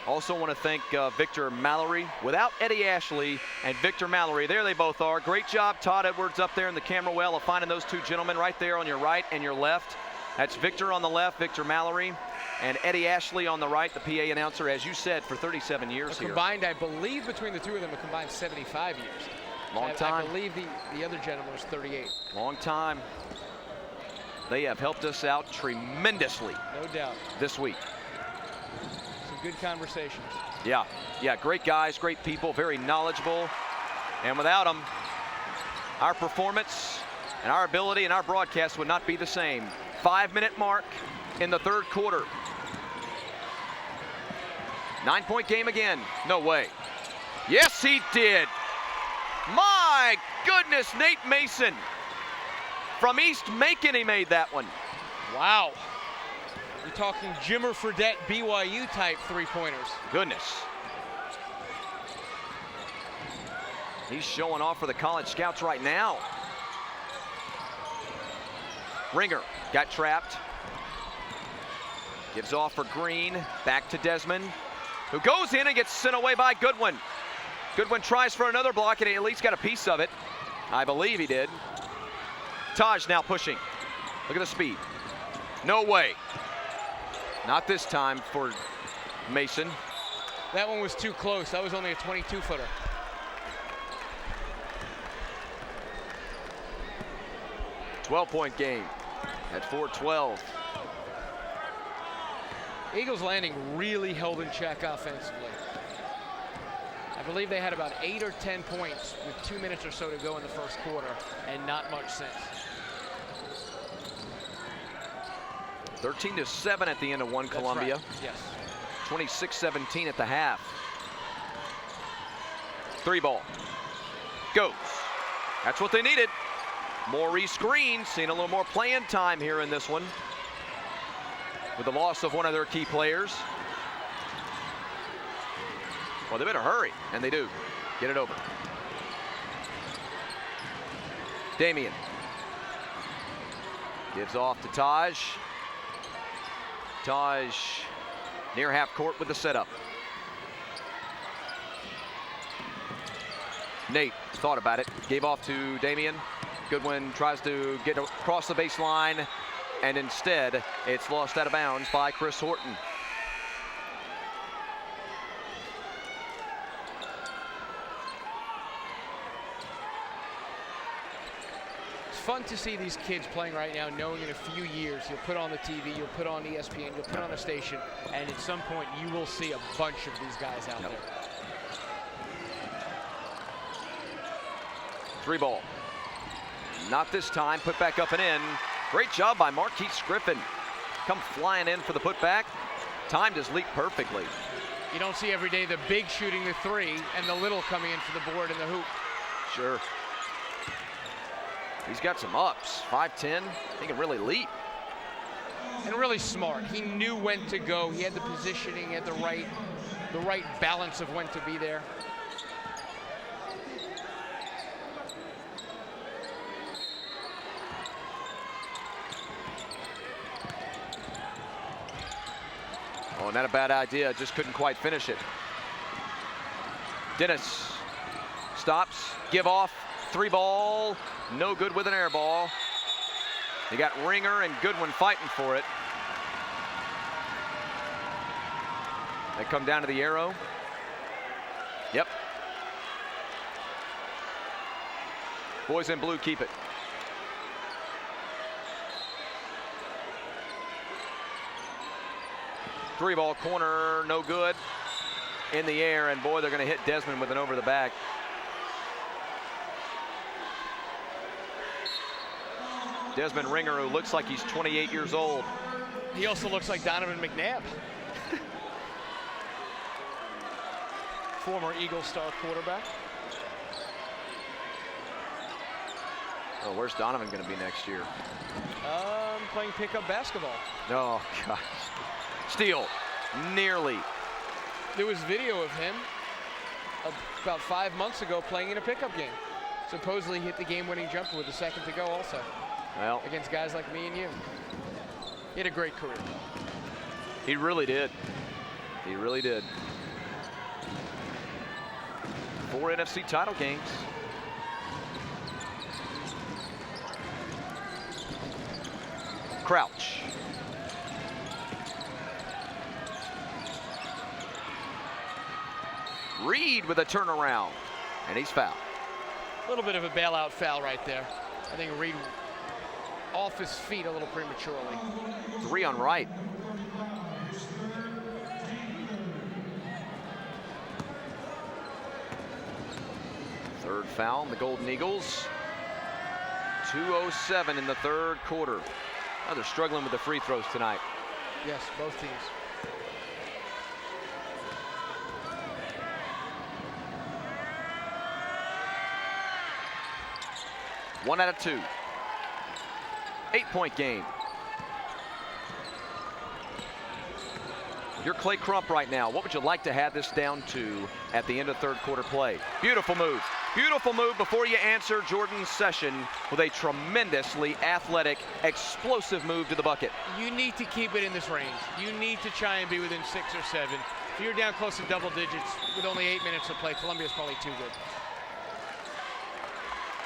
Also want to thank Victor Mallory. Without Eddie Ashley and Victor Mallory, there they both are. Great job, Todd Edwards, up there in the camera well of finding those two gentlemen right there on your right and your left. That's Victor on the left, Victor Mallory, and Eddie Ashley on the right, the PA announcer, as you said, for 37 years here. Combined, I believe, between the two of them, a combined 75 years. Long time. I believe the other gentleman was 38. Long time. They have helped us out tremendously. No doubt. This week. Some good conversations. Yeah, great guys, great people, very knowledgeable. And without them, our performance and our ability and our broadcast would not be the same. 5-minute mark in the third quarter. 9-point game again. No way. Yes, he did. My goodness, Nate Mason. From East Macon, he made that one. Wow. You're talking Jimmer Fredette, BYU type three-pointers. Goodness. He's showing off for the college scouts right now. Ringer got trapped. Gives off for Green. Back to Desmond, who goes in and gets sent away by Goodwin. Goodwin tries for another block, and he at least got a piece of it. I believe he did. Taj now pushing. Look at the speed. No way. Not this time for Mason. That one was too close. That was only a 22-footer. .12-point game at 4-12. Eagles Landing really held in check offensively. I believe they had about 8 or 10 points with 2 minutes or so to go in the first quarter, and not much since. 13-7 at the end of one. That's Columbia. Right. Yes. 26-17 at the half. 3 ball. Goes. That's what they needed. Maurice Green seeing a little more playing time here in this one, with the loss of one of their key players. Well, they better hurry, and they do. Get it over. Damian gives off to Taj. Taj near half court with the setup. Nate thought about it, gave off to Damian. Goodwin tries to get across the baseline, and instead it's lost out of bounds by Chris Horton. It's fun to see these kids playing right now, knowing in a few years you'll put on the TV, you'll put on ESPN, you'll put on a station, and at some point you will see a bunch of these guys out there. 3 ball. Not this time, put back up and in. Great job by Marquise Griffin. Come flying in for the putback. Timed his leap perfectly. You don't see every day the big shooting the 3 and the little coming in for the board and the hoop. Sure. He's got some ups. 5'10", he can really leap. And really smart. He knew when to go. He had the positioning, he had the right balance of when to be there. Oh, not a bad idea, just couldn't quite finish it. Dennis stops, give off, 3 ball, no good with an air ball. You got Ringer and Goodwin fighting for it. They come down to the arrow. Yep. Boys in blue keep it. Three ball corner, no good. In the air, and boy, they're going to hit Desmond with an over the back. Desmond Ringer, who looks like he's 28 years old. He also looks like Donovan McNabb. Former Eagle star quarterback. Oh, where's Donovan going to be next year? Playing pickup basketball. Oh, gosh. Steal, nearly. There was video of him about 5 months ago playing in a pickup game. Supposedly hit the game-winning jumper with a second to go also. Well, against guys like me and you. He had a great career. He really did. He really did. 4 NFC title games. Crouch. Reed with a turnaround, and he's fouled. A little bit of a bailout foul right there. I think Reed off his feet a little prematurely. 3 on Wright. Third foul on the Golden Eagles. 2:07 in the third quarter. Oh, they're struggling with the free throws tonight. Yes, both teams. One out of 2. 8-point game. You're Clay Crump right now. What would you like to have this down to at the end of third quarter play? Beautiful move. Beautiful move before you answer Jordan's session with a tremendously athletic, explosive move to the bucket. You need to keep it in this range. You need to try and be within 6 or 7. If you're down close to double digits with only 8 minutes to play, Columbia's probably too good.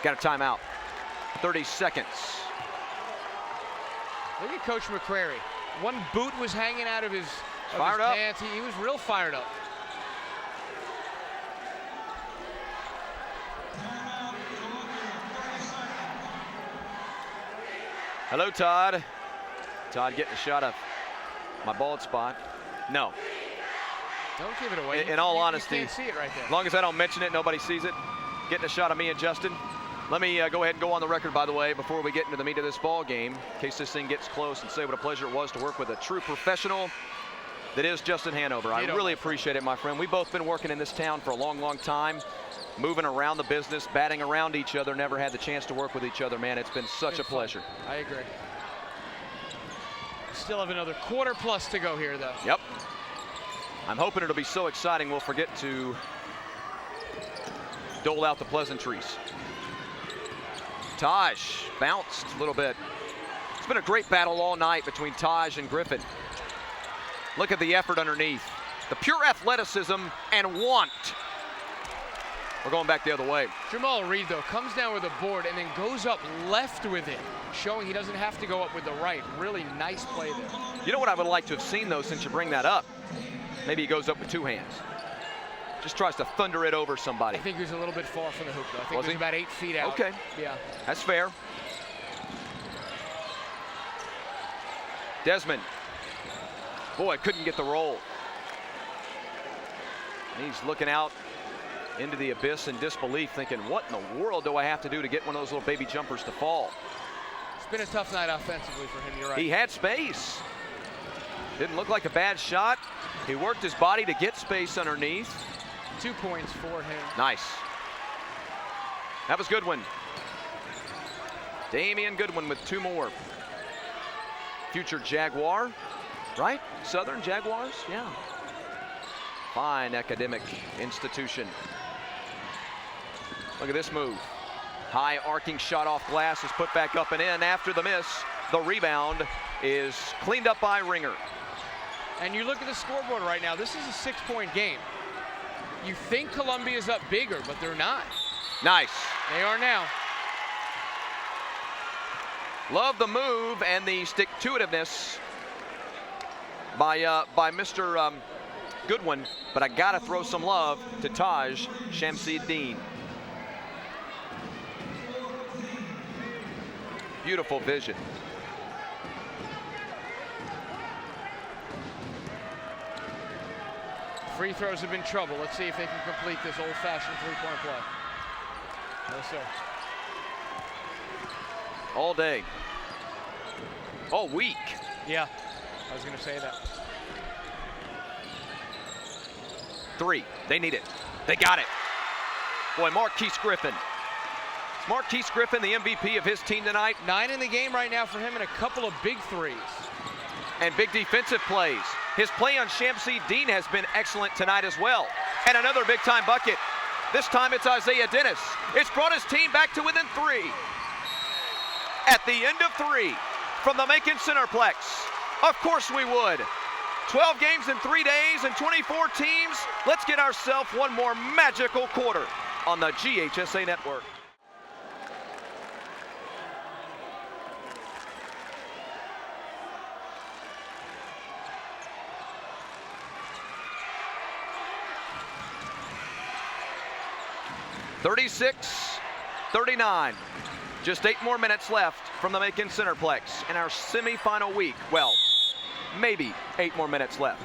Got a timeout. 30 seconds. Look at Coach McCrary. One boot was hanging out of his pants. He was real fired up. Hello, Todd. Todd getting a shot of my bald spot. No. Don't give it away. In all honesty, you can't see it right there. As long as I don't mention it, nobody sees it. Getting a shot of me and Justin. Let me go ahead and go on the record, by the way, before we get into the meat of this ball game, in case this thing gets close, and say what a pleasure it was to work with a true professional that is Justin Hanover. I really appreciate it, my friend. We've both been working in this town for a long, long time, moving around the business, batting around each other, never had the chance to work with each other, man. It's been such a pleasure. I agree. Still have another quarter plus to go here, though. Yep. I'm hoping it'll be so exciting we'll forget to dole out the pleasantries. Taj bounced a little bit. It's been a great battle all night between Taj and Griffin. Look at the effort underneath. The pure athleticism and want. We're going back the other way. Jamal Reed, though, comes down with a board and then goes up left with it, showing he doesn't have to go up with the right. Really nice play there. You know what I would like to have seen, though, since you bring that up? Maybe he goes up with 2 hands. Just tries to thunder it over somebody. I think he was a little bit far from the hoop, though. I think Was he was he? about 8 feet out. Okay. Yeah. That's fair. Desmond. Boy, couldn't get the roll. And he's looking out into the abyss in disbelief, thinking, what in the world do I have to do to get one of those little baby jumpers to fall? It's been a tough night offensively for him, you're right. He had space. Didn't look like a bad shot. He worked his body to get space underneath. 2 points for him. Nice. That was Goodwin. Damian Goodwin with 2 more. Future Jaguar, right? Southern Jaguars, yeah. Fine academic institution. Look at this move. High arcing shot off glass is put back up and in after the miss. The rebound is cleaned up by Ringer. And you look at the scoreboard right now, this is a 6-point game. You think Columbia's up bigger, but they're not. Nice. They are now. Love the move and the stick-to-itiveness by Mr. Goodwin, but I gotta throw some love to Taj Shamsi-Dean. Beautiful vision. Free throws have been trouble. Let's see if they can complete this old-fashioned 3-point play. No, sir. All day. All week. Yeah, I was gonna say that. 3. They need it. They got it. Boy, Marquise Griffin. Marquise Griffin, the MVP of his team tonight. 9 in the game right now for him and a couple of big threes. And big defensive plays. His play on Shamsi-Dean has been excellent tonight as well. And another big-time bucket. This time it's Isaiah Dennis. It's brought his team back to within 3. At the end of 3 from the Macon Centerplex. Of course we would. 12 games in 3 days and 24 teams. Let's get ourselves one more magical quarter on the GHSA network. (36-39). Just 8 more minutes left from the Macon Centerplex in our semifinal week. Well, maybe 8 more minutes left.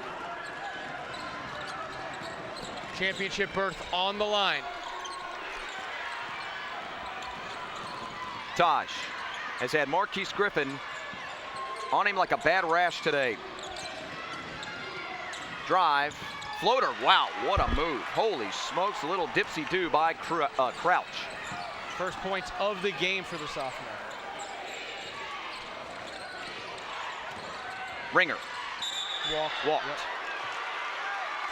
Championship berth on the line. Taj has had Marquise Griffin on him like a bad rash today. Drive, floater, wow, what a move. Holy smokes, a little dipsy-do by Crouch. First points of the game for the sophomore. Ringer. Walked. Yep.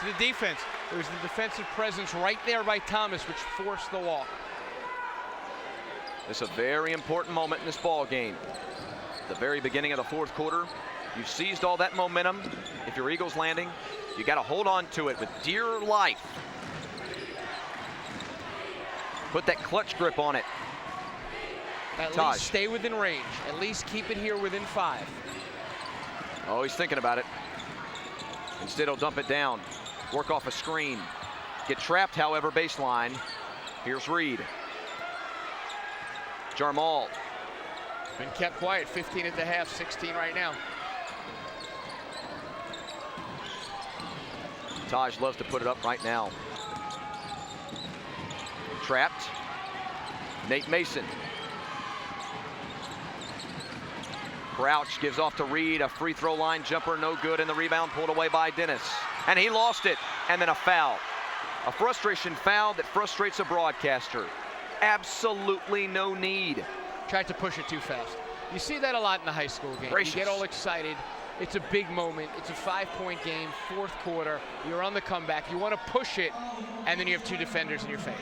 To the defense. It was the defensive presence right there by Thomas which forced the walk. This is a very important moment in this ball game. The very beginning of the 4th quarter. You've seized all that momentum. If you're Eagles Landing, you got to hold on to it with dear life. Put that clutch grip on it. At Taj. least stay within range. At least keep it here within 5. Oh, he's thinking about it. Instead, he'll dump it down. Work off a screen. Get trapped, however, baseline. Here's Reed. Jarmal. Been kept quiet. 15 at the half, 16 right now. Taj loves to put it up right now. Trapped. Nate Mason. Crouch gives off to Reed. A free throw line jumper, no good, and the rebound pulled away by Dennis. And he lost it, and then a foul. A frustration foul that frustrates a broadcaster. Absolutely no need. Tried to push it too fast. You see that a lot in the high school game. Gracious. You get all excited. It's a big moment. It's a 5-point game, 4th quarter. You're on the comeback. You want to push it, and then you have 2 defenders in your face.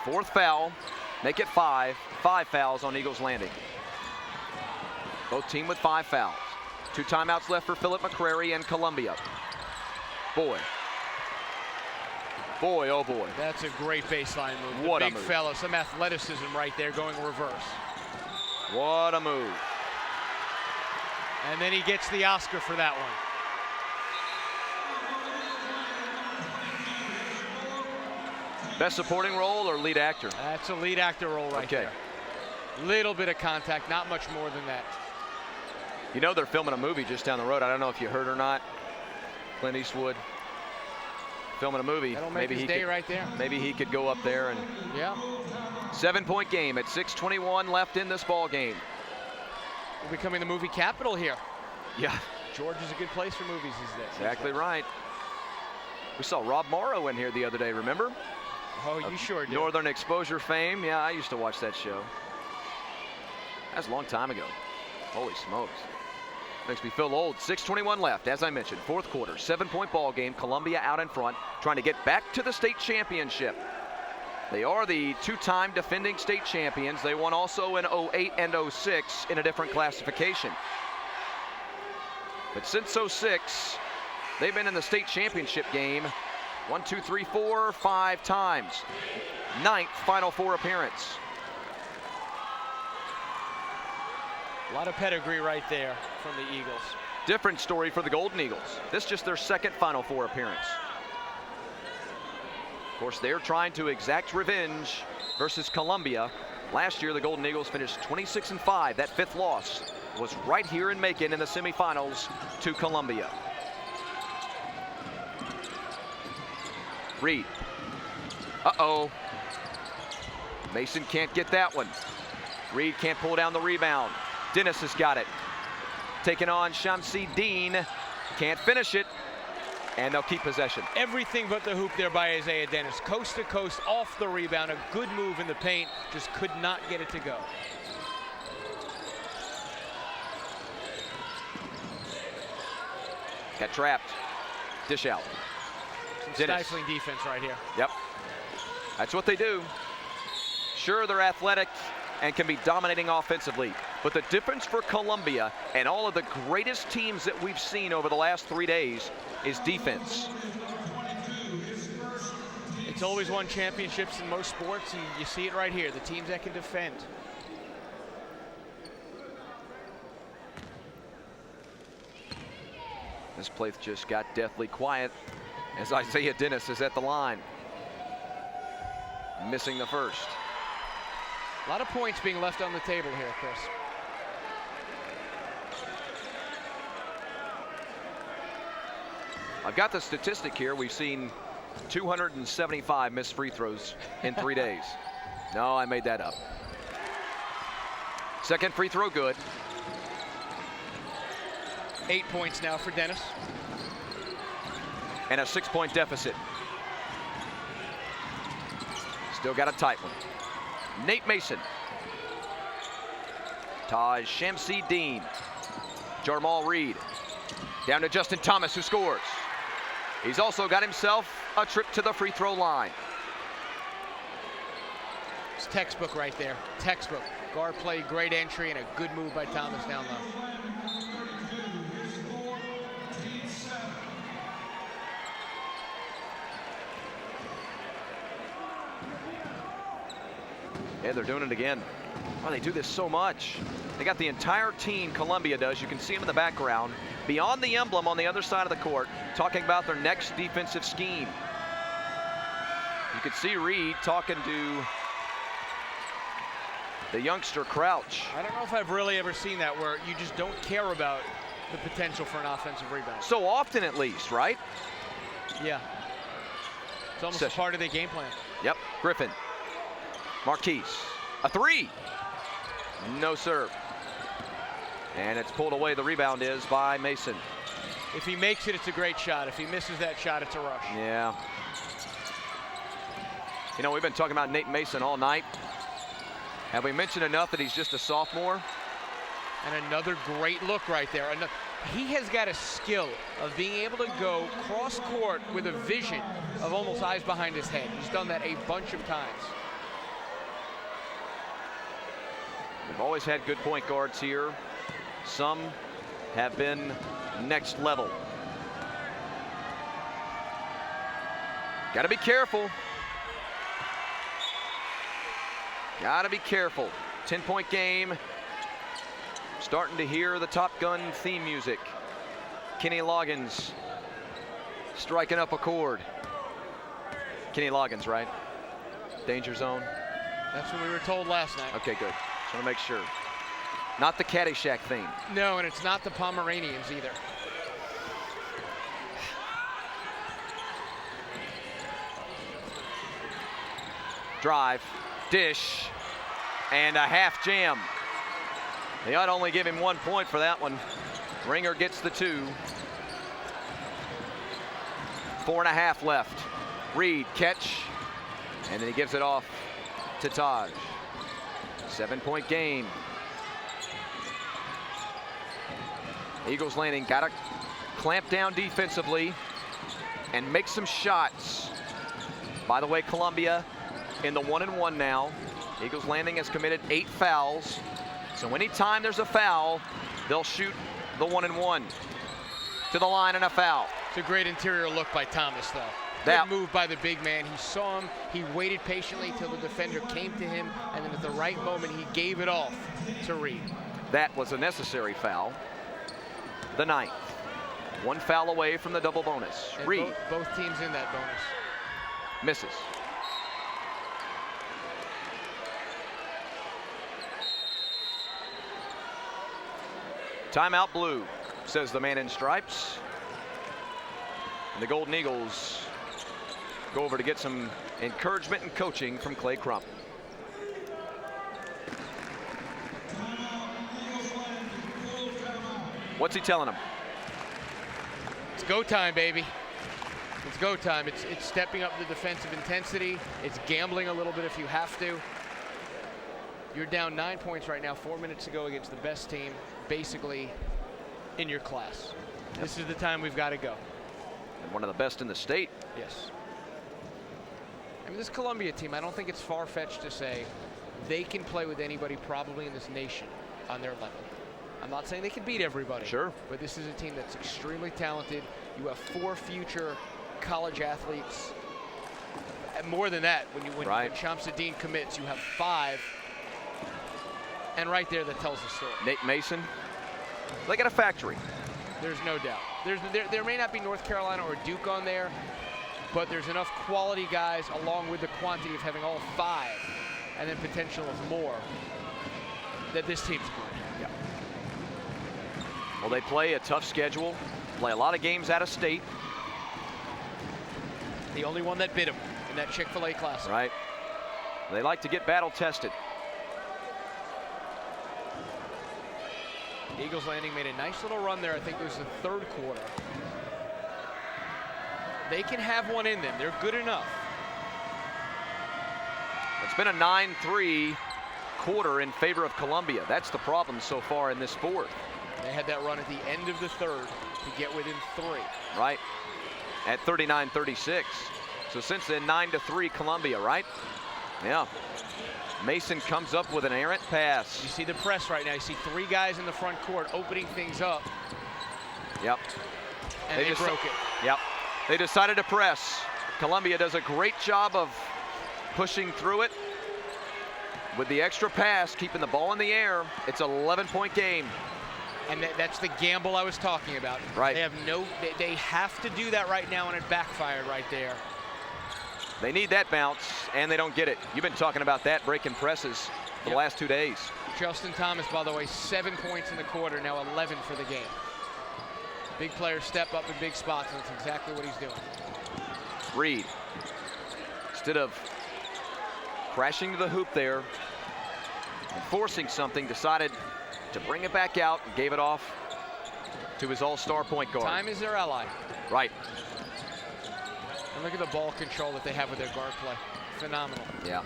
Fourth foul, make it 5. 5 fouls on Eagles Landing. Both team with 5 fouls. 2 timeouts left for Philip McCrary and Columbia. Boy. Boy, oh boy. That's a great baseline move. What the a big move. fella, some athleticism right there going reverse. What a move. And then he gets the Oscar for that one. Best supporting role or lead actor? That's a lead actor role right Okay. there. Little bit of contact, not much more than that. You know they're filming a movie just down the road. I don't know if you heard or not. Clint Eastwood filming a movie. That'll make Maybe his he day could, right there. maybe he could go up there and Yeah. 7-point game at 6:21 left in this ball game. We're becoming the movie capital here. Yeah, Georgia's a good place for movies these days. exactly right. We saw Rob Morrow in here the other day, remember? Oh, you sure did. Northern Exposure fame. Yeah, I used to watch that show. That's a long time ago. Holy smokes. Makes me feel old. 6:21 left, as I mentioned. Fourth quarter, 7-point ball game. Columbia out in front, trying to get back to the state championship. They are the two-time defending state champions. They won also in 08 and 06 in a different classification. But since 06, they've been in the state championship game 1, 2, 3, 4, 5 times. 9th Final Four appearance. A lot of pedigree right there from the Eagles. Different story for the Golden Eagles. This is just their second Final Four appearance. Of course, they're trying to exact revenge versus Columbia. Last year, the Golden Eagles finished 26-5. That 5th loss was right here in Macon in the semifinals to Columbia. Reed. Uh-oh. Mason can't get that one. Reed can't pull down the rebound. Dennis has got it. Taking on Shamsi Dean. Can't finish it. And they'll keep possession. Everything but the hoop there by Isaiah Dennis. Coast to coast, off the rebound. A good move in the paint. Just could not get it to go. Got trapped. Dish out. Some Dennis. stifling defense right here. Yep. That's what they do. Sure, they're athletic and can be dominating offensively. But the difference for Columbia and all of the greatest teams that we've seen over the last 3 days is defense. It's always won championships in most sports, and you see it right here. The teams that can defend. This place just got deathly quiet as Isaiah Dennis is at the line. Missing the first. A lot of points being left on the table here, Chris. I've got the statistic here. We've seen 275 missed free throws in 3 days. No, I made that up. Second free throw good. 8 points now for Dennis. And a 6-point deficit. Still got a tight one. Nate Mason. Taj Shamsi Dean. Jarmal Reed. Down to Justin Thomas, who scores. He's also got himself a trip to the free throw line. It's textbook right there. Textbook. Guard play, great entry, and a good move by Thomas down low. Yeah, they're doing it again. Oh, they do this so much. They got the entire team, Columbia does. You can see them in the background. Beyond the emblem on the other side of the court, talking about their next defensive scheme. You could see Reed talking to the youngster Crouch. I don't know if I've really ever seen that where you just don't care about the potential for an offensive rebound. So often at least, right? Yeah. It's almost a part of their game plan. Yep, Griffin. Marquise, a three. No serve. And it's pulled away. The rebound is by Mason. If he makes it, it's a great shot. If he misses that shot, it's a rush. Yeah. You know, we've been talking about Nate Mason all night. Have we mentioned enough that he's just a sophomore? And another great look right there. He has got a skill of being able to go cross court with a vision of almost eyes behind his head. He's done that a bunch of times. We've always had good point guards here. Some have been next level. Got to be careful. Got to be careful. 10-point game. Starting to hear the Top Gun theme music. Kenny Loggins striking up a chord. Kenny Loggins, right? Danger Zone. That's what we were told last night. Okay, good. Just want to make sure. Not the Caddyshack theme. No, and it's not the Pomeranians either. Drive, dish, and a half jam. They ought to only give him 1 point for that one. Ringer gets the 2. 4.5 left. Reed, catch, and then he gives it off to Taj. 7-point game. Eagles Landing got to clamp down defensively and make some shots. By the way, Columbia in the 1-1 now. Eagles Landing has committed 8 fouls. So anytime there's a foul, they'll shoot the 1-1 to the line and a foul. It's a great interior look by Thomas, though. Good move by the big man. He saw him. He waited patiently till the defender came to him, and then at the right moment, he gave it off to Reed. That was a necessary foul. The 9th. 1 foul away from the double bonus. And Reed. Both teams in that bonus. Misses. Timeout Blue, says the man in stripes. And the Golden Eagles go over to get some encouragement and coaching from Clay Crump. What's he telling them? It's go time, baby. It's go time. It's stepping up the defensive intensity. It's gambling a little bit if you have to. You're down 9 points right now, 4 minutes to go against the best team, basically, in your class. Yep. This is the time we've got to go. And one of the best in the state. Yes. I mean, this Columbia team, I don't think it's far-fetched to say they can play with anybody probably in this nation on their level. I'm not saying they can beat everybody. Sure. But this is a team that's extremely talented. You have 4 future college athletes. And more than that, when Shamsuddin commits, you have 5. And right there, that tells the story. Nate Mason, they got a factory. There's no doubt. There may not be North Carolina or Duke on there, but there's enough quality guys along with the quantity of having all 5 and then potential of more that this team's good. Yeah. Well, they play a tough schedule, play a lot of games out of state. The only one that bit them in that Chick-fil-A Classic. Right. They like to get battle tested. Eagles Landing made a nice little run there. I think it was the 3rd quarter. They can have one in them. They're good enough. It's been a 9-3 quarter in favor of Columbia. That's the problem so far in this 4th. They had that run at the end of the 3rd to get within 3. Right. At 39-36. So since then, 9-3 Columbia, right? Yeah. Mason comes up with an errant pass. You see the press right now. You see 3 guys in the front court opening things up. Yep. And they broke it. Yep. They decided to press. Columbia does a great job of pushing through it. With the extra pass, keeping the ball in the air, it's an 11-point game. And that's the gamble I was talking about. Right. They have to do that right now, and it backfired right there. They need that bounce, and they don't get it. You've been talking about that, breaking presses for the last 2 days. Justin Thomas, by the way, 7 points in the quarter, now 11 for the game. Big players step up in big spots, and that's exactly what he's doing. Reed, instead of crashing to the hoop there and forcing something, decided to bring it back out and gave it off to his all-star point guard. Time is their ally. Right. And look at the ball control that they have with their guard play. Phenomenal. Yeah.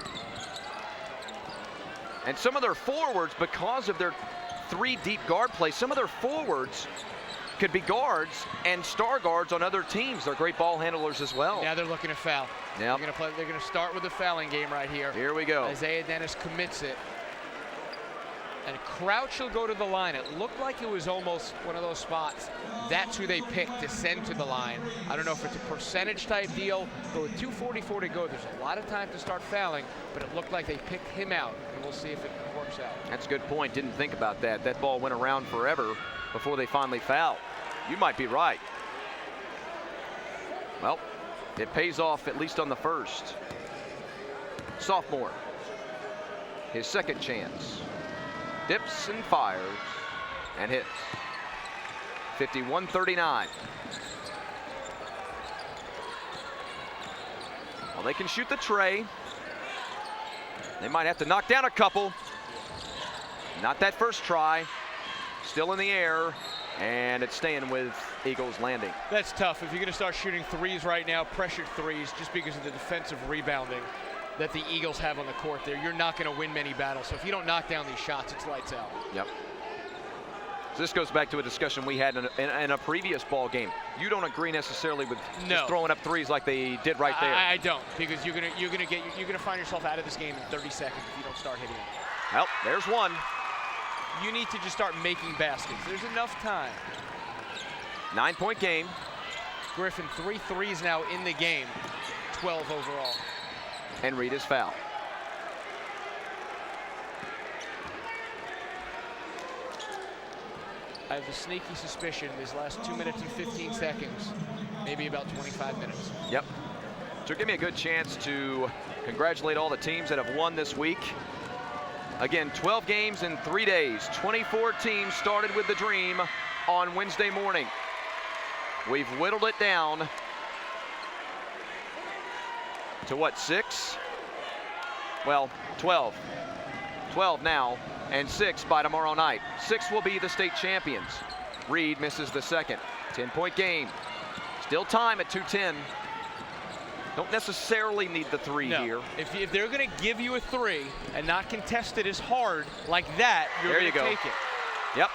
And some of their forwards, because of their 3 deep guard play, some of their forwards could be guards and star guards on other teams. They're great ball handlers as well. Now they're looking to foul. Yep. They're going to start with the fouling game right here. Here we go. Isaiah Dennis commits it. And Crouch will go to the line. It looked like it was almost one of those spots. That's who they picked to send to the line. I don't know if it's a percentage type deal, but with 2:44 to go, there's a lot of time to start fouling, but it looked like they picked him out, and we'll see if it works out. That's a good point. Didn't think about that. That ball went around forever before they finally fouled. You might be right. Well, it pays off at least on the first. Sophomore, his second chance. Dips and fires and hits. 51-39. Well, they can shoot the tray. They might have to knock down a couple. Not that first try. Still in the air, and it's staying with Eagles Landing. That's tough. If you're going to start shooting threes right now, pressured threes, just because of the defensive rebounding that the Eagles have on the court there, you're not going to win many battles. So if you don't knock down these shots, it's lights out. Yep. So this goes back to a discussion we had in a previous ball game. You don't agree necessarily with just throwing up threes like they did right there. I don't, because you're gonna find yourself out of this game in 30 seconds if you don't start hitting it. Well, there's one. You need to just start making baskets. There's enough time. 9-point game. Griffin, 3 threes now in the game, 12 overall. And Reed is fouled. I have a sneaky suspicion these last 2 minutes and 15 seconds, maybe about 25 minutes. Yep. So give me a good chance to congratulate all the teams that have won this week. Again, 12 games in 3 days. 24 teams started with the dream on Wednesday morning. We've whittled it down to what, 6? Well, 12. 12 now, and 6 by tomorrow night. 6 will be the state champions. Reed misses the second. 10-point game. Still time at 2:10. Don't necessarily need the 3 here. If they're going to give you a 3 and not contest it as hard like that, you're going to take it. Yep.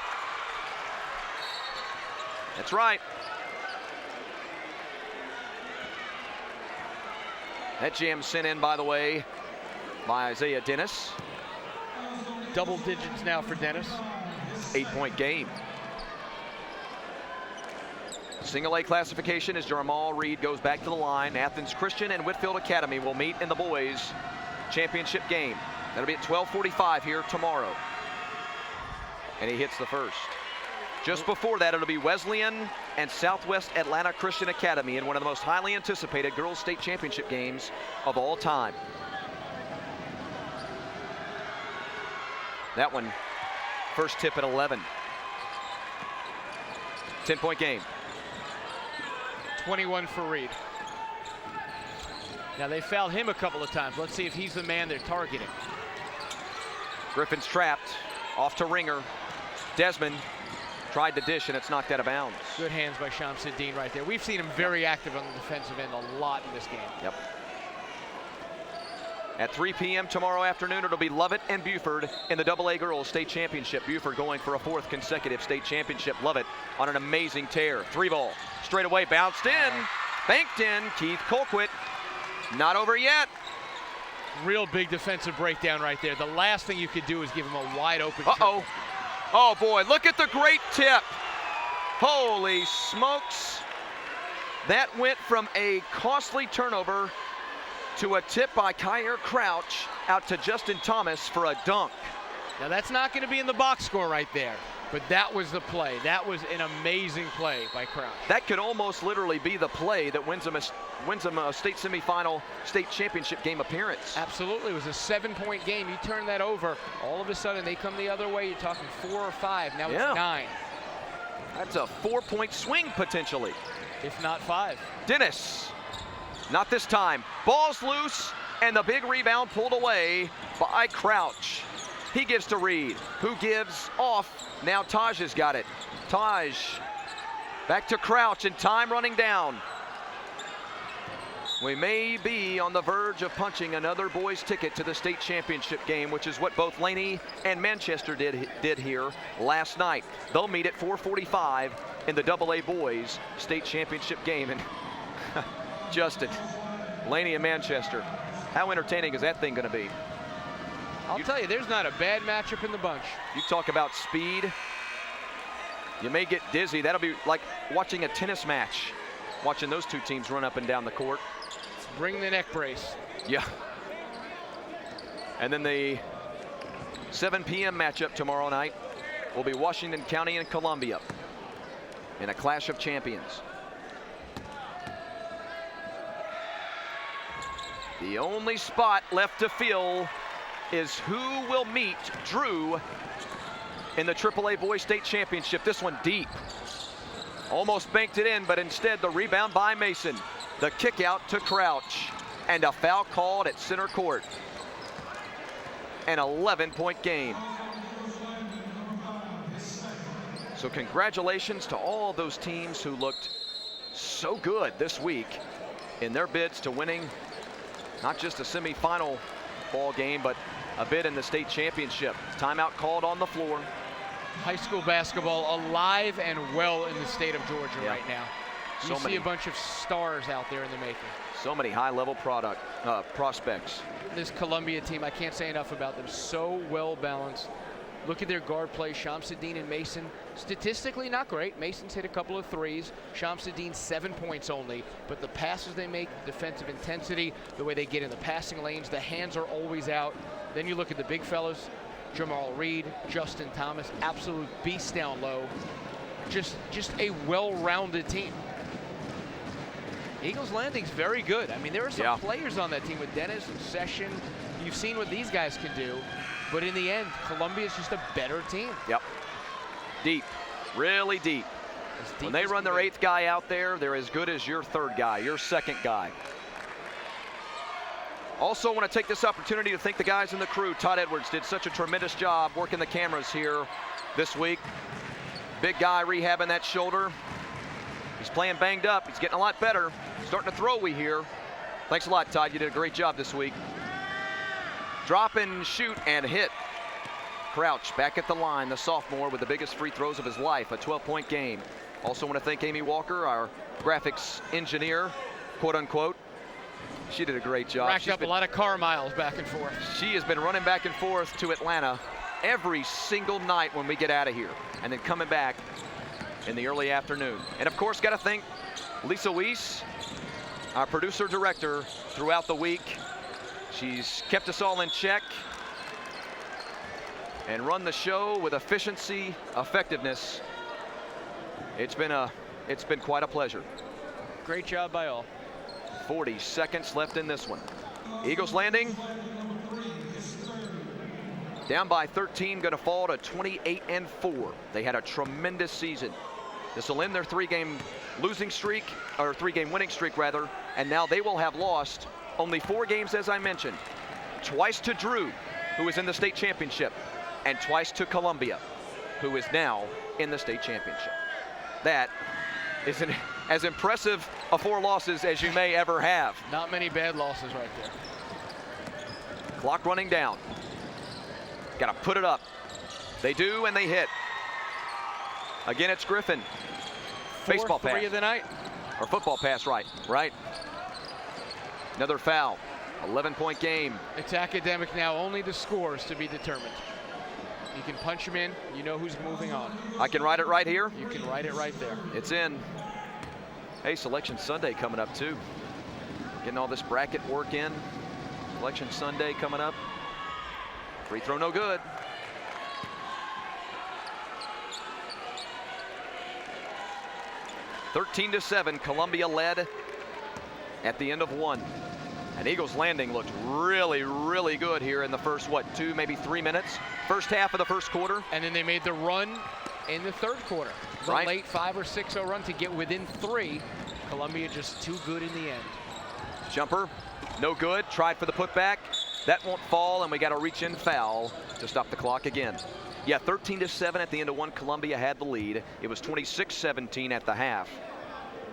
That's right. That jam sent in, by the way, by Isaiah Dennis. Double digits now for Dennis. 8-point game. Single A classification as Jamal Reed goes back to the line. Athens Christian and Whitfield Academy will meet in the boys' championship game. That'll be at 12:45 here tomorrow. And he hits the first. Just before that, it'll be Wesleyan and Southwest Atlanta Christian Academy in one of the most highly anticipated girls' state championship games of all time. That one, first tip at 11. 10-point game. 21 for Reed. Now they fouled him a couple of times. Let's see if he's the man they're targeting. Griffin's trapped, off to Ringer. Desmond tried the dish and it's knocked out of bounds. Good hands by Shamsuddin right there. We've seen him very active on the defensive end a lot in this game. Yep. At 3 p.m. tomorrow afternoon, it'll be Lovett and Buford in the AA Girls State Championship. Buford going for a 4th consecutive state championship. Lovett on an amazing tear. 3-ball, straight away, bounced in, banked in. Keith Colquitt, not over yet. Real big defensive breakdown right there. The last thing you could do is give him a wide open. Uh-oh. Oh, boy, look at the great tip. Holy smokes. That went from a costly turnover to a tip by Kyer Crouch out to Justin Thomas for a dunk. Now that's not going to be in the box score right there, but that was the play. That was an amazing play by Crouch. That could almost literally be the play that wins them a state semifinal, state championship game appearance. Absolutely, it was a 7-point game. You turn that over, all of a sudden they come the other way. You're talking 4 or 5, now it's 9. That's a 4-point swing potentially. If not 5. Dennis. Not this time. Ball's loose, and the big rebound pulled away by Crouch. He gives to Reed, who gives off. Now Taj has got it. Taj back to Crouch, and time running down. We may be on the verge of punching another boys' ticket to the state championship game, which is what both Laney and Manchester did here last night. They'll meet at 4:45 in the AA boys' state championship game. And Justin, Laney and Manchester, how entertaining is that thing going to be? I'll tell you, there's not a bad matchup in the bunch. You talk about speed. You may get dizzy. That'll be like watching a tennis match, watching those two teams run up and down the court. Bring the neck brace. Yeah. And then the 7 p.m. matchup tomorrow night will be Washington County and Columbia in a clash of champions. The only spot left to fill is who will meet Drew in the AAA Boys State Championship. This one deep. Almost banked it in, but instead the rebound by Mason. The kick out to Crouch. And a foul called at center court. An 11-point game. So congratulations to all those teams who looked so good this week in their bids to winning not just a semifinal ball game, but a bid in the state championship. Timeout called on the floor. High school basketball alive and well in the state of Georgia right now. You see a bunch of stars out there in the making. So many high-level prospects. This Columbia team, I can't say enough about them. So well balanced. Look at their guard play. Shamsuddin and Mason, statistically not great. Mason's hit a couple of threes. Shamsuddin 7 points only. But the passes they make, the defensive intensity, the way they get in the passing lanes, the hands are always out. Then you look at the big fellas, Jamal Reed, Justin Thomas, absolute beasts down low. Just a well-rounded team. Eagles Landing's very good. I mean, there are some players on that team with Dennis and Session. You've seen what these guys can do. But in the end, Columbia's just a better team. Yep. Deep. Really deep. When they run their 8th guy out there, they're as good as your 3rd guy, your 2nd guy. Also want to take this opportunity to thank the guys in the crew. Todd Edwards did such a tremendous job working the cameras here this week. Big guy rehabbing that shoulder. He's playing banged up. He's getting a lot better. Starting to throw, we hear. Thanks a lot, Todd. You did a great job this week. Drop and shoot and hit. Crouch back at the line, the sophomore with the biggest free throws of his life, a 12-point game. Also want to thank Amy Walker, our graphics engineer, quote unquote. She did a great job. Racked up a lot of car miles back and forth. She has been running back and forth to Atlanta every single night when we get out of here, and then coming back in the early afternoon. And of course, got to thank Lisa Weiss, our producer director, throughout the week. She's kept us all in check and run the show with efficiency, effectiveness. It's been quite a pleasure. Great job by all. 40 seconds left in this one. Eagles Landing down by 13, going to fall to 28-4. They had a tremendous season. This will end their 3-game losing streak, or 3-game winning streak rather, and now they will have lost only 4 games, as I mentioned. Twice to Drew, who is in the state championship, and twice to Columbia, who is now in the state championship. That is as impressive a 4 losses as you may ever have. Not many bad losses right there. Clock running down. Got to put it up. They do, and they hit. Again, it's Griffin. Baseball pass. 4-3 of the night. Or football pass, right. Another foul. 11-point game. It's academic now. Only the scores to be determined. You can punch them in. You know who's moving on. I can write it right here. You can write it right there. It's in. Hey, Selection Sunday coming up too. Getting all this bracket work in. Selection Sunday coming up. Free throw no good. (13-7), Columbia led at the end of 1. And Eagles Landing looked really, really good here in the first, 2, maybe 3 minutes? First half of the first quarter. And then they made the run in the third quarter. The late 5 or 6-0 run to get within 3. Columbia just too good in the end. Jumper, no good. Tried for the putback. That won't fall, and we got a reach-in foul to stop the clock again. Yeah, 13-7 at the end of 1. Columbia had the lead. It was 26-17 at the half.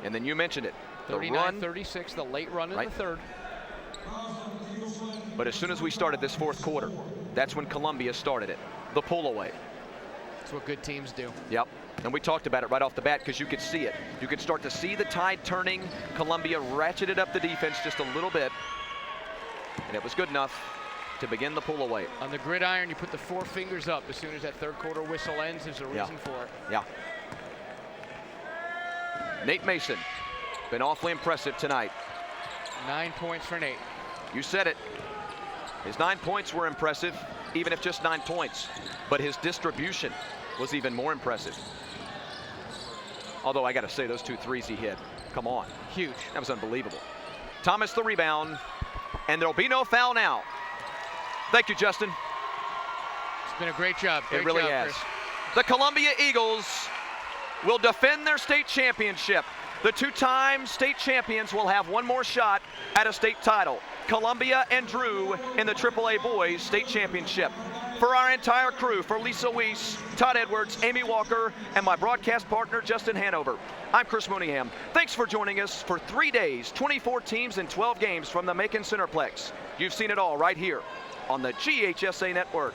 And then you mentioned it. 39-36, the late run in the third. But as soon as we started this fourth quarter, that's when Columbia started it. The pull away. That's what good teams do. Yep. And we talked about it right off the bat because you could see it. You could start to see the tide turning. Columbia ratcheted up the defense just a little bit. And it was good enough to begin the pull away. On the gridiron, you put the 4 fingers up as soon as that third quarter whistle ends. There's a reason for it. Yeah. Nate Mason, been awfully impressive tonight. 9 points for Nate. You said it. His 9 points were impressive, even if just 9 points. But his distribution was even more impressive. Although I got to say, those 2 threes he hit, come on. Huge. That was unbelievable. Thomas the rebound, and there'll be no foul now. Thank you, Justin. It's been a great job. It really has. Chris. The Columbia Eagles will defend their state championship. The 2-time state champions will have one more shot at a state title. Columbia and Drew in the AAA Boys State Championship. For our entire crew, for Lisa Weiss, Todd Edwards, Amy Walker, and my broadcast partner, Justin Hanover, I'm Chris Mooneyham. Thanks for joining us for 3 days, 24 teams, and 12 games from the Macon Centerplex. You've seen it all right here on the GHSA Network.